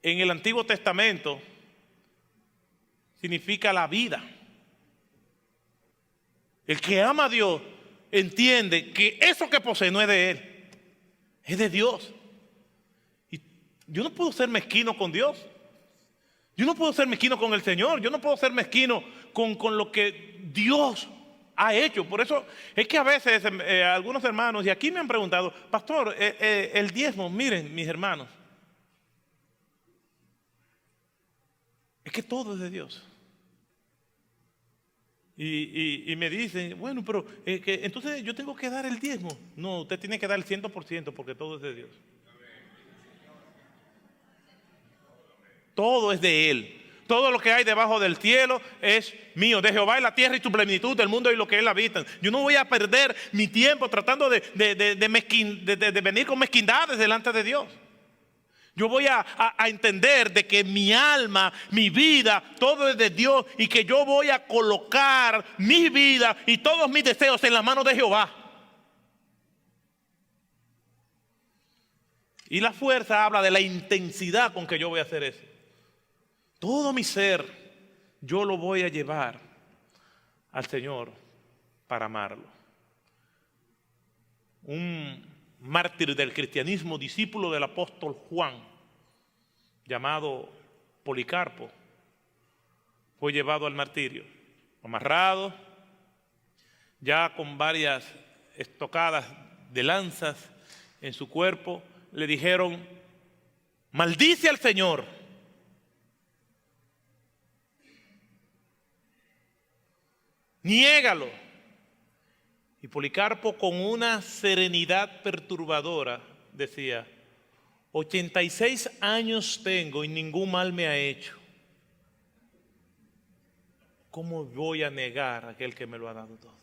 en el Antiguo Testamento significa la vida. El que ama a Dios entiende que eso que posee no es de él, es de Dios. Y yo no puedo ser mezquino con Dios. Yo no puedo ser mezquino con el Señor. Yo no puedo ser mezquino con lo que Dios ha hecho. Por eso es que a veces algunos hermanos, y aquí me han preguntado, pastor, el diezmo, miren mis hermanos, es que todo es de Dios. Y me dicen, bueno, pero entonces yo tengo que dar el diezmo. No, usted tiene que dar el 100% porque todo es de Dios. Todo es de Él. Todo lo que hay debajo del cielo es mío. De Jehová es la tierra y su plenitud, del mundo y lo que Él habita. Yo no voy a perder mi tiempo tratando de venir con mezquindades delante de Dios. Yo voy a entender de que mi alma, mi vida, todo es de Dios y que yo voy a colocar mi vida y todos mis deseos en la mano de Jehová. Y la fuerza habla de la intensidad con que yo voy a hacer eso. Todo mi ser yo lo voy a llevar al Señor para amarlo. Un mártir del cristianismo, discípulo del apóstol Juan, llamado Policarpo, fue llevado al martirio, amarrado, ya con varias estocadas de lanzas en su cuerpo. Le dijeron, maldice al Señor. Niégalo. Y Policarpo, con una serenidad perturbadora, decía, 86 años tengo y ningún mal me ha hecho. ¿Cómo voy a negar a aquel que me lo ha dado todo?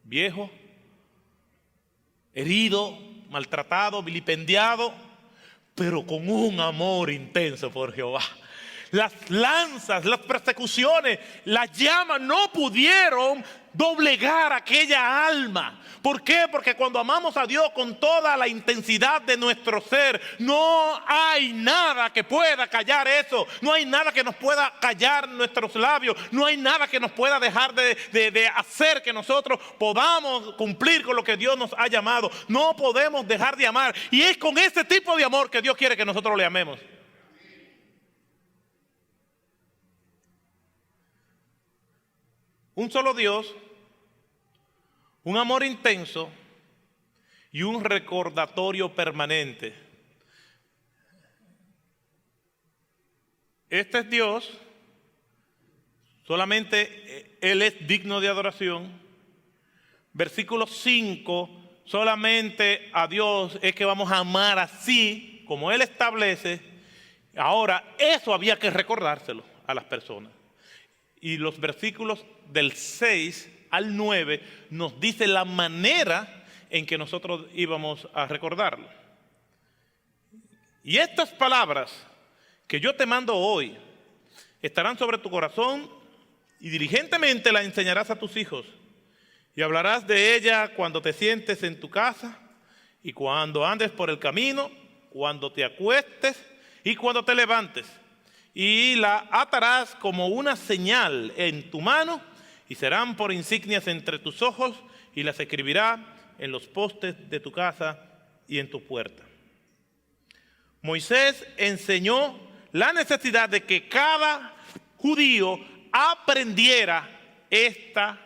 Viejo, herido, maltratado, vilipendiado, pero con un amor intenso por Jehová. Las lanzas, las persecuciones, las llamas no pudieron doblegar aquella alma. ¿Por qué? Porque cuando amamos a Dios con toda la intensidad de nuestro ser, no hay nada que pueda callar eso. No hay nada que nos pueda callar nuestros labios. No hay nada que nos pueda dejar de hacer que nosotros podamos cumplir con lo que Dios nos ha llamado. No podemos dejar de amar. Y es con ese tipo de amor que Dios quiere que nosotros le amemos. Un solo Dios, un amor intenso y un recordatorio permanente. Este es Dios, solamente Él es digno de adoración. Versículo 5, solamente a Dios es que vamos a amar así como Él establece. Ahora, eso había que recordárselo a las personas. Y los versículos del 6 al 9 nos dice la manera en que nosotros íbamos a recordarlo. Y estas palabras que yo te mando hoy estarán sobre tu corazón y diligentemente las enseñarás a tus hijos. Y hablarás de ella cuando te sientes en tu casa y cuando andes por el camino, cuando te acuestes y cuando te levantes. Y la atarás como una señal en tu mano y serán por insignias entre tus ojos y las escribirás en los postes de tu casa y en tu puerta. Moisés enseñó la necesidad de que cada judío aprendiera esta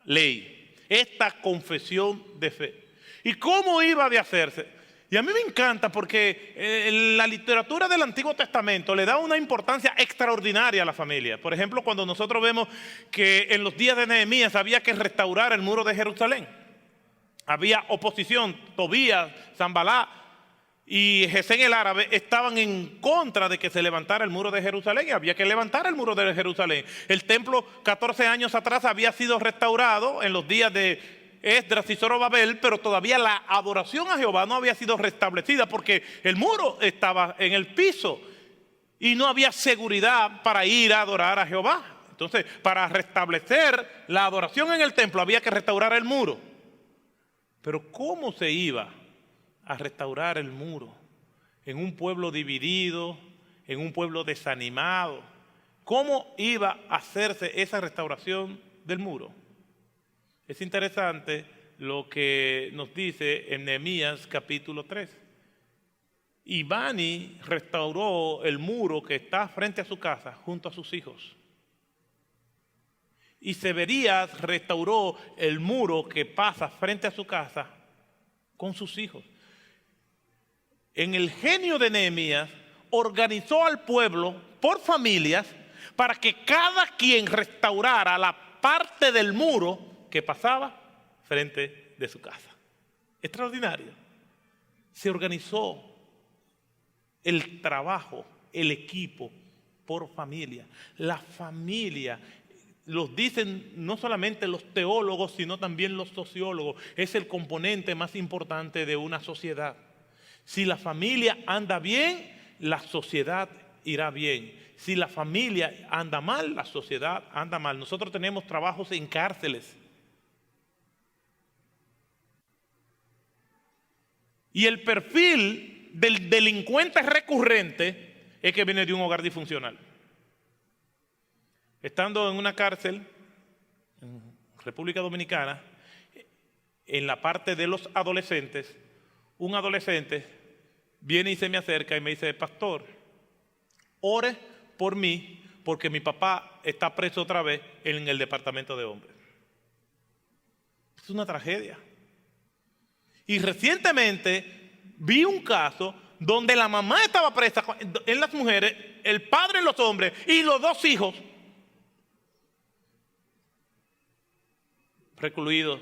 ley, esta confesión de fe. ¿Y cómo iba de hacerse? Y a mí me encanta porque la literatura del Antiguo Testamento le da una importancia extraordinaria a la familia. Por ejemplo, cuando nosotros vemos que en los días de Nehemías había que restaurar el muro de Jerusalén. Había oposición, Tobías, Sanbalá y Gesén el árabe estaban en contra de que se levantara el muro de Jerusalén, y había que levantar el muro de Jerusalén. El templo 14 años atrás había sido restaurado en los días de Esdras y Zorobabel, pero todavía la adoración a Jehová no había sido restablecida porque el muro estaba en el piso y no había seguridad para ir a adorar a Jehová. Entonces, para restablecer la adoración en el templo había que restaurar el muro. Pero ¿cómo se iba a restaurar el muro en un pueblo dividido, en un pueblo desanimado? ¿Cómo iba a hacerse esa restauración del muro? Es interesante lo que nos dice en Nehemías capítulo 3. Y Bani restauró el muro que está frente a su casa junto a sus hijos. Y Severías restauró el muro que pasa frente a su casa con sus hijos. En el genio de Nehemías organizó al pueblo por familias para que cada quien restaurara la parte del muro que pasaba frente de su casa. Extraordinario. Se organizó el trabajo, el equipo por familia. La familia, los dicen no solamente los teólogos, sino también los sociólogos, es el componente más importante de una sociedad. Si la familia anda bien, la sociedad irá bien. Si la familia anda mal, la sociedad anda mal. Nosotros tenemos trabajos en cárceles. Y el perfil del delincuente recurrente es que viene de un hogar disfuncional. Estando en una cárcel en República Dominicana, en la parte de los adolescentes, un adolescente viene y se me acerca y me dice: pastor, ore por mí porque mi papá está preso otra vez en el departamento de hombres. Es una tragedia. Y recientemente vi un caso donde la mamá estaba presa en las mujeres, el padre en los hombres y los dos hijos recluidos.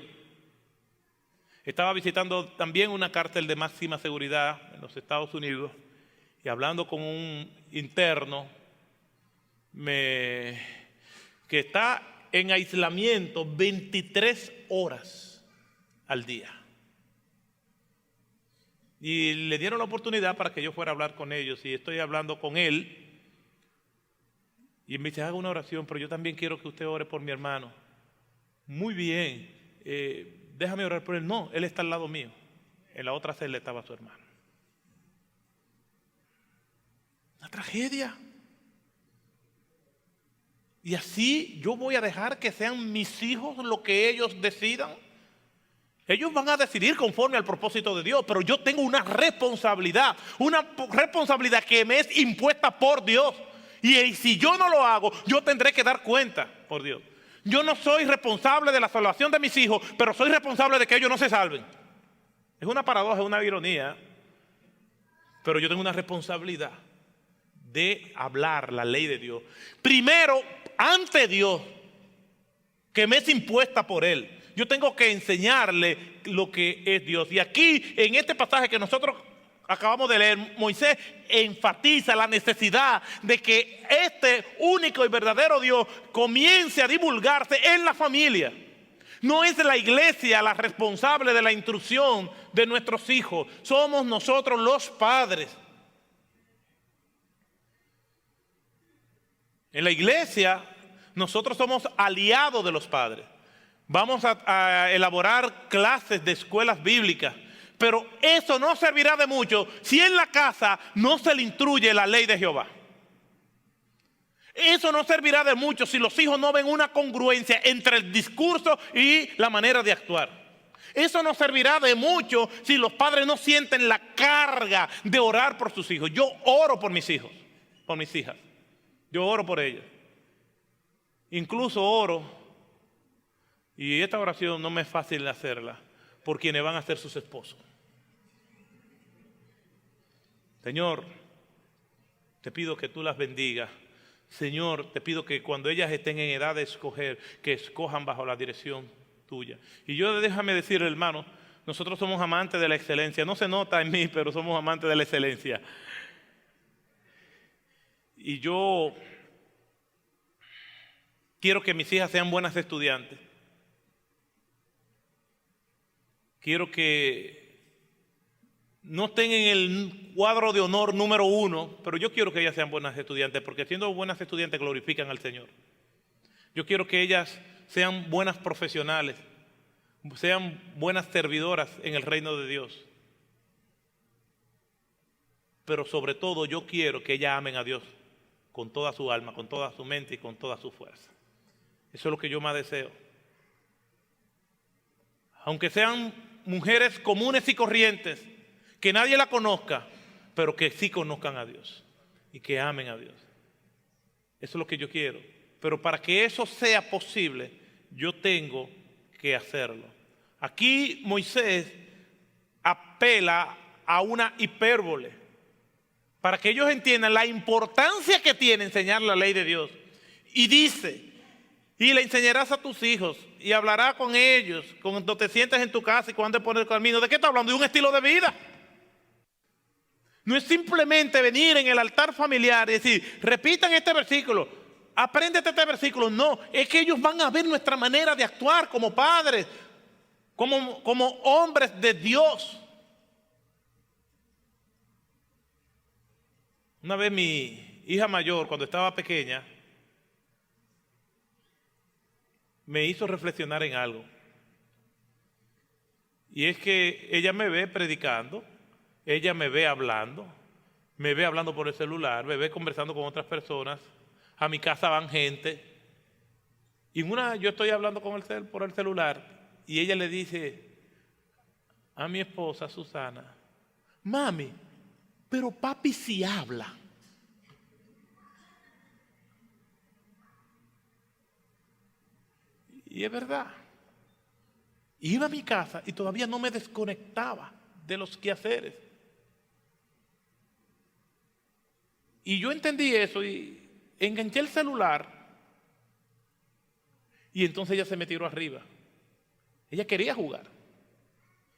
Estaba visitando también una cárcel de máxima seguridad en los Estados Unidos y hablando con un interno que está en aislamiento 23 horas al día. Y le dieron la oportunidad para que yo fuera a hablar con ellos y estoy hablando con él y me dice: haga una oración, pero yo también quiero que usted ore por mi hermano. Muy bien, déjame orar por él. No, él está al lado mío. En la otra celda estaba su hermano. Una tragedia. Y así yo voy a dejar que sean mis hijos lo que ellos decidan. Ellos van a decidir conforme al propósito de Dios, pero yo tengo una responsabilidad que me es impuesta por Dios. Y si yo no lo hago, yo tendré que dar cuenta por Dios. Yo no soy responsable de la salvación de mis hijos, pero soy responsable de que ellos no se salven. Es una paradoja, es una ironía, pero yo tengo una responsabilidad de hablar la ley de Dios. Primero, ante Dios, que me es impuesta por Él. Yo tengo que enseñarle lo que es Dios. Y aquí, en este pasaje que nosotros acabamos de leer, Moisés enfatiza la necesidad de que este único y verdadero Dios comience a divulgarse en la familia. No es la iglesia la responsable de la instrucción de nuestros hijos. Somos nosotros los padres. En la iglesia, nosotros somos aliados de los padres. Vamos a elaborar clases de escuelas bíblicas, pero eso no servirá de mucho si en la casa no se le instruye la ley de Jehová. Eso no servirá de mucho si los hijos no ven una congruencia entre el discurso y la manera de actuar. Eso no servirá de mucho si los padres no sienten la carga de orar por sus hijos. Yo oro por mis hijos, por mis hijas. Yo oro por ellos. Incluso oro. Y esta oración no me es fácil hacerla por quienes van a ser sus esposos. Señor, te pido que tú las bendigas. Señor, te pido que cuando ellas estén en edad de escoger, que escojan bajo la dirección tuya. Y yo déjame decir, hermano, nosotros somos amantes de la excelencia. No se nota en mí, pero somos amantes de la excelencia. Y yo quiero que mis hijas sean buenas estudiantes. Quiero que no estén en el cuadro de honor número 1, pero yo quiero que ellas sean buenas estudiantes, porque siendo buenas estudiantes glorifican al Señor. Yo quiero que ellas sean buenas profesionales, sean buenas servidoras en el reino de Dios. Pero sobre todo yo quiero que ellas amen a Dios con toda su alma, con toda su mente y con toda su fuerza. Eso es lo que yo más deseo. Aunque sean mujeres comunes y corrientes, que nadie la conozca, pero que sí conozcan a Dios y que amen a Dios. Eso es lo que yo quiero. Pero para que eso sea posible, yo tengo que hacerlo. Aquí Moisés apela a una hipérbole para que ellos entiendan la importancia que tiene enseñar la ley de Dios. Y dice, y le enseñarás a tus hijos y hablarás con ellos cuando te sientes en tu casa y cuando andes por el camino. ¿De qué está hablando? De un estilo de vida. No es simplemente venir en el altar familiar y decir, repitan este versículo, apréndete este versículo. No, es que ellos van a ver nuestra manera de actuar como padres, como hombres de Dios. Una vez mi hija mayor, cuando estaba pequeña, me hizo reflexionar en algo. Y es que ella me ve predicando, ella me ve hablando por el celular, me ve conversando con otras personas, a mi casa van gente. Y yo estoy hablando por el celular y ella le dice a mi esposa Susana, mami, pero papi sí habla. Y es verdad. Iba a mi casa y todavía no me desconectaba de los quehaceres. Y yo entendí eso y enganché el celular. Y entonces ella se me tiró arriba. Ella quería jugar.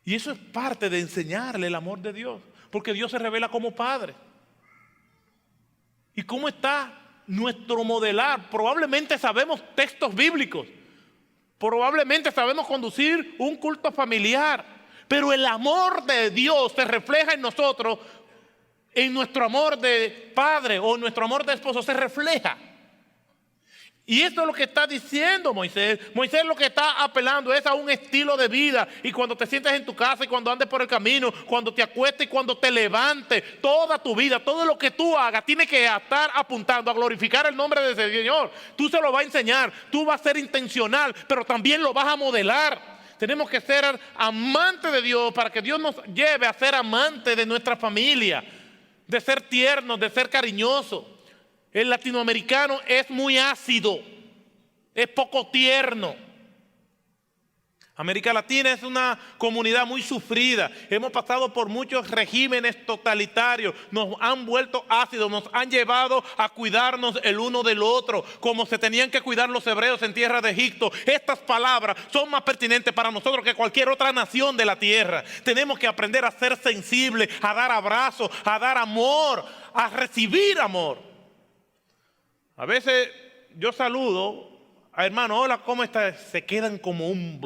Y eso es parte de enseñarle el amor de Dios. Porque Dios se revela como Padre. ¿Y cómo está nuestro modelar? Probablemente sabemos textos bíblicos. Probablemente sabemos conducir un culto familiar. Pero el amor de Dios se refleja en nosotros. En nuestro amor de padre o nuestro amor de esposo se refleja. Y esto es lo que está diciendo Moisés. Moisés lo que está apelando es a un estilo de vida. Y cuando te sientes en tu casa y cuando andes por el camino, cuando te acuestes y cuando te levantes, toda tu vida, todo lo que tú hagas, tiene que estar apuntando a glorificar el nombre de ese Señor. Tú se lo vas a enseñar, tú vas a ser intencional, pero también lo vas a modelar. Tenemos que ser amantes de Dios para que Dios nos lleve a ser amantes de nuestra familia, de ser tiernos, de ser cariñosos. El latinoamericano es muy ácido, es poco tierno. América Latina es una comunidad muy sufrida. Hemos pasado por muchos regímenes totalitarios. Nos han vuelto ácidos, nos han llevado a cuidarnos el uno del otro, como se tenían que cuidar los hebreos en tierra de Egipto. Estas palabras son más pertinentes para nosotros que cualquier otra nación de la tierra. Tenemos que aprender a ser sensibles, a dar abrazos, a dar amor, a recibir amor. A veces yo saludo a hermano, hola, ¿cómo estás? Se quedan como un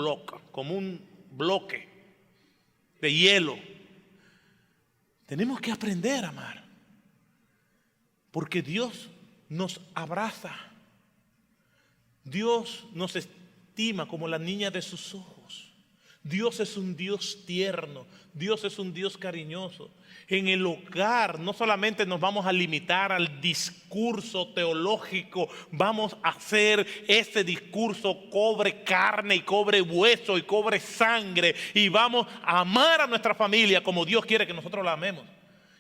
bloque de hielo. Tenemos que aprender a amar, porque Dios nos abraza. Dios nos estima como la niña de sus ojos. Dios es un Dios tierno, Dios es un Dios cariñoso. En el hogar no solamente nos vamos a limitar al discurso teológico, vamos a hacer ese discurso cobre carne y cobre hueso y cobre sangre, y vamos a amar a nuestra familia como Dios quiere que nosotros la amemos.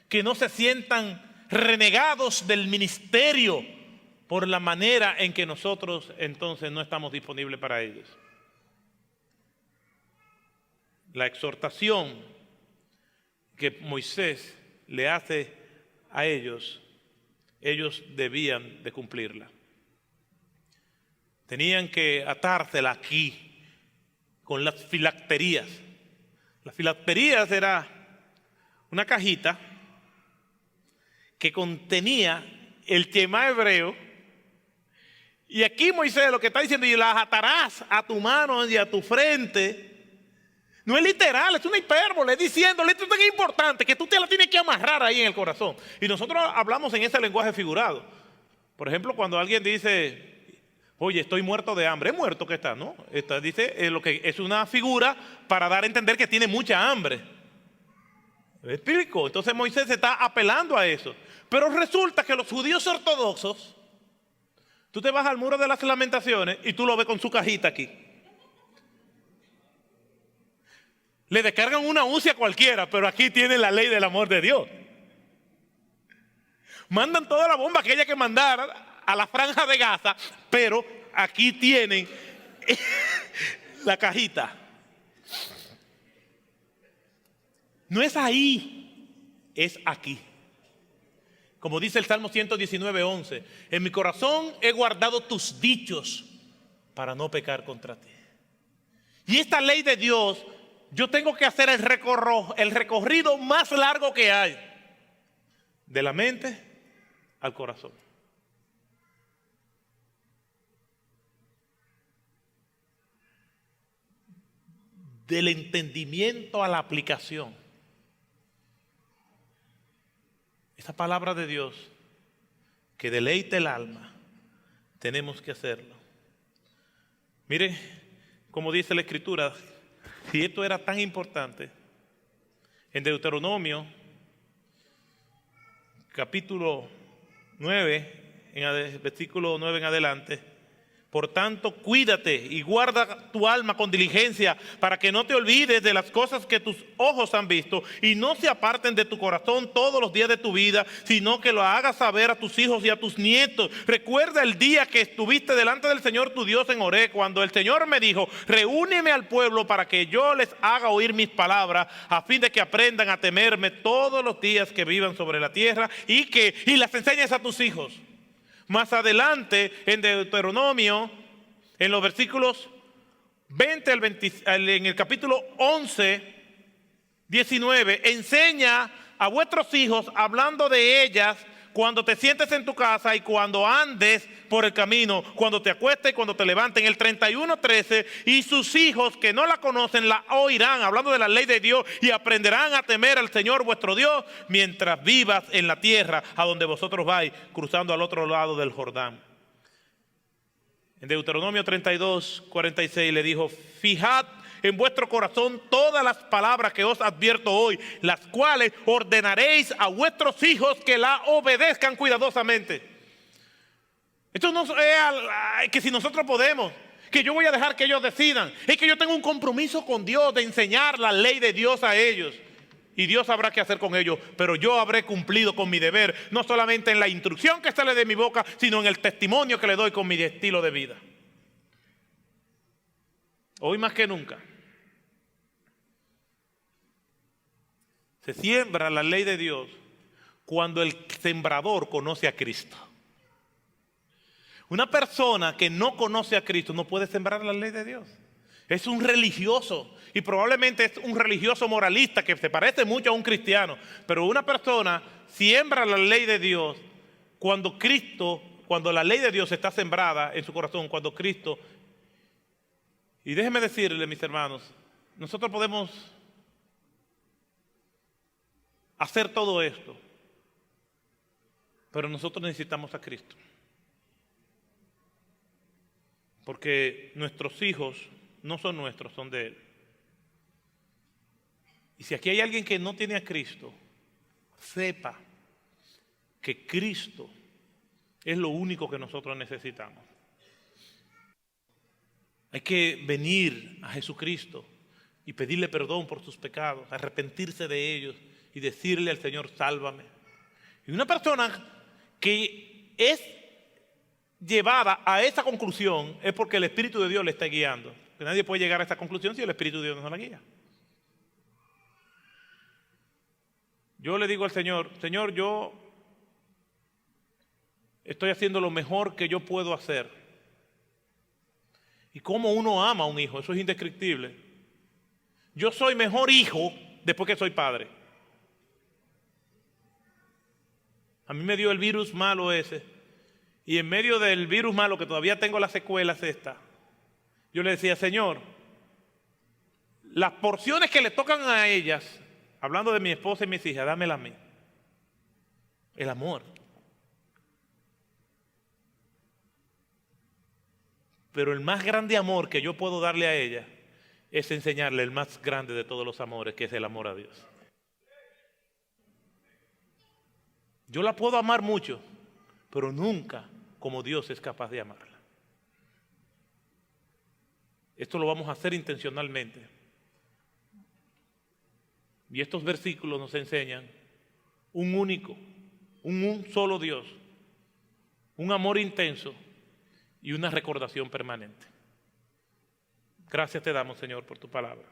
Que no se sientan renegados del ministerio por la manera en que nosotros entonces no estamos disponibles para ellos. La exhortación que Moisés le hace a ellos debían de cumplirla. Tenían que atársela aquí con las filacterías. Las filacterías era una cajita que contenía el Shema hebreo. Y aquí Moisés lo que está diciendo, y las atarás a tu mano y a tu frente. No es literal, es una hipérbole, es diciéndole, esto es tan importante que tú te la tienes que amarrar ahí en el corazón. Y nosotros hablamos en ese lenguaje figurado. Por ejemplo, cuando alguien dice, oye, estoy muerto de hambre, es muerto que está, ¿no? Dice lo que es una figura para dar a entender que tiene mucha hambre. ¿Me explico? Entonces Moisés está apelando a eso. Pero resulta que los judíos ortodoxos, tú te vas al Muro de las Lamentaciones y tú lo ves con su cajita aquí. Le descargan una UCI a cualquiera, pero aquí tienen la ley del amor de Dios. Mandan toda la bomba que haya que mandar a la franja de Gaza, pero aquí tienen la cajita. No es ahí, es aquí. Como dice el Salmo 119:11, en mi corazón he guardado tus dichos para no pecar contra ti. Y esta ley de Dios, yo tengo que hacer el recorrido más largo que hay, de la mente al corazón. Del entendimiento a la aplicación. Esa palabra de Dios que deleite el alma, tenemos que hacerlo. Mire, como dice la Escritura, si esto era tan importante, en Deuteronomio, capítulo 9, versículo 9 en adelante, por tanto, cuídate y guarda tu alma con diligencia para que no te olvides de las cosas que tus ojos han visto y no se aparten de tu corazón todos los días de tu vida, sino que lo hagas saber a tus hijos y a tus nietos. Recuerda el día que estuviste delante del Señor tu Dios en Horeb, cuando el Señor me dijo, reúneme al pueblo para que yo les haga oír mis palabras, a fin de que aprendan a temerme todos los días que vivan sobre la tierra y las enseñes a tus hijos. Más adelante, en Deuteronomio, en los versículos 20 al 20, en el capítulo 11, 19, enseña a vuestros hijos, hablando de ellas, cuando te sientes en tu casa y cuando andes por el camino, cuando te acuestes y cuando te levantes. En el 31:13, y sus hijos que no la conocen la oirán, hablando de la ley de Dios, y aprenderán a temer al Señor vuestro Dios mientras vivas en la tierra a donde vosotros vais, cruzando al otro lado del Jordán. En Deuteronomio 32:46 le dijo, fijad en vuestro corazón todas las palabras que os advierto hoy, las cuales ordenaréis a vuestros hijos que la obedezcan cuidadosamente. Esto no es que si nosotros podemos, que yo voy a dejar que ellos decidan. Es que yo tengo un compromiso con Dios de enseñar la ley de Dios a ellos. Y Dios sabrá qué hacer con ellos, pero yo habré cumplido con mi deber, no solamente en la instrucción que sale de mi boca, sino en el testimonio que le doy con mi estilo de vida. Hoy más que nunca se siembra la ley de Dios cuando el sembrador conoce a Cristo. Una persona que no conoce a Cristo no puede sembrar la ley de Dios. Es un religioso y probablemente es un religioso moralista que se parece mucho a un cristiano. Pero una persona siembra la ley de Dios cuando la ley de Dios está sembrada en su corazón, cuando Cristo. Y déjenme decirle, mis hermanos, nosotros podemos hacer todo esto, pero nosotros necesitamos a Cristo. Porque nuestros hijos no son nuestros, son de Él. Y si aquí hay alguien que no tiene a Cristo, sepa que Cristo es lo único que nosotros necesitamos. Hay que venir a Jesucristo y pedirle perdón por sus pecados, arrepentirse de ellos y decirle al Señor, sálvame. Y una persona que es llevada a esa conclusión es porque el Espíritu de Dios le está guiando. Que nadie puede llegar a esa conclusión si el Espíritu de Dios no la guía. Yo le digo al Señor, Señor, yo estoy haciendo lo mejor que yo puedo hacer. Y cómo uno ama a un hijo, eso es indescriptible. Yo soy mejor hijo después que soy padre. A mí me dio el virus malo ese. Y en medio del virus malo, que todavía tengo las secuelas estas, yo le decía, Señor, las porciones que le tocan a ellas, hablando de mi esposa y mis hijas, dámela a mí. El amor. Pero el más grande amor que yo puedo darle a ella es enseñarle el más grande de todos los amores, que es el amor a Dios. Yo la puedo amar mucho, pero nunca como Dios es capaz de amarla. Esto lo vamos a hacer intencionalmente. Y estos versículos nos enseñan un único, un solo Dios, un amor intenso y una recordación permanente. Gracias te damos, Señor, por tu palabra.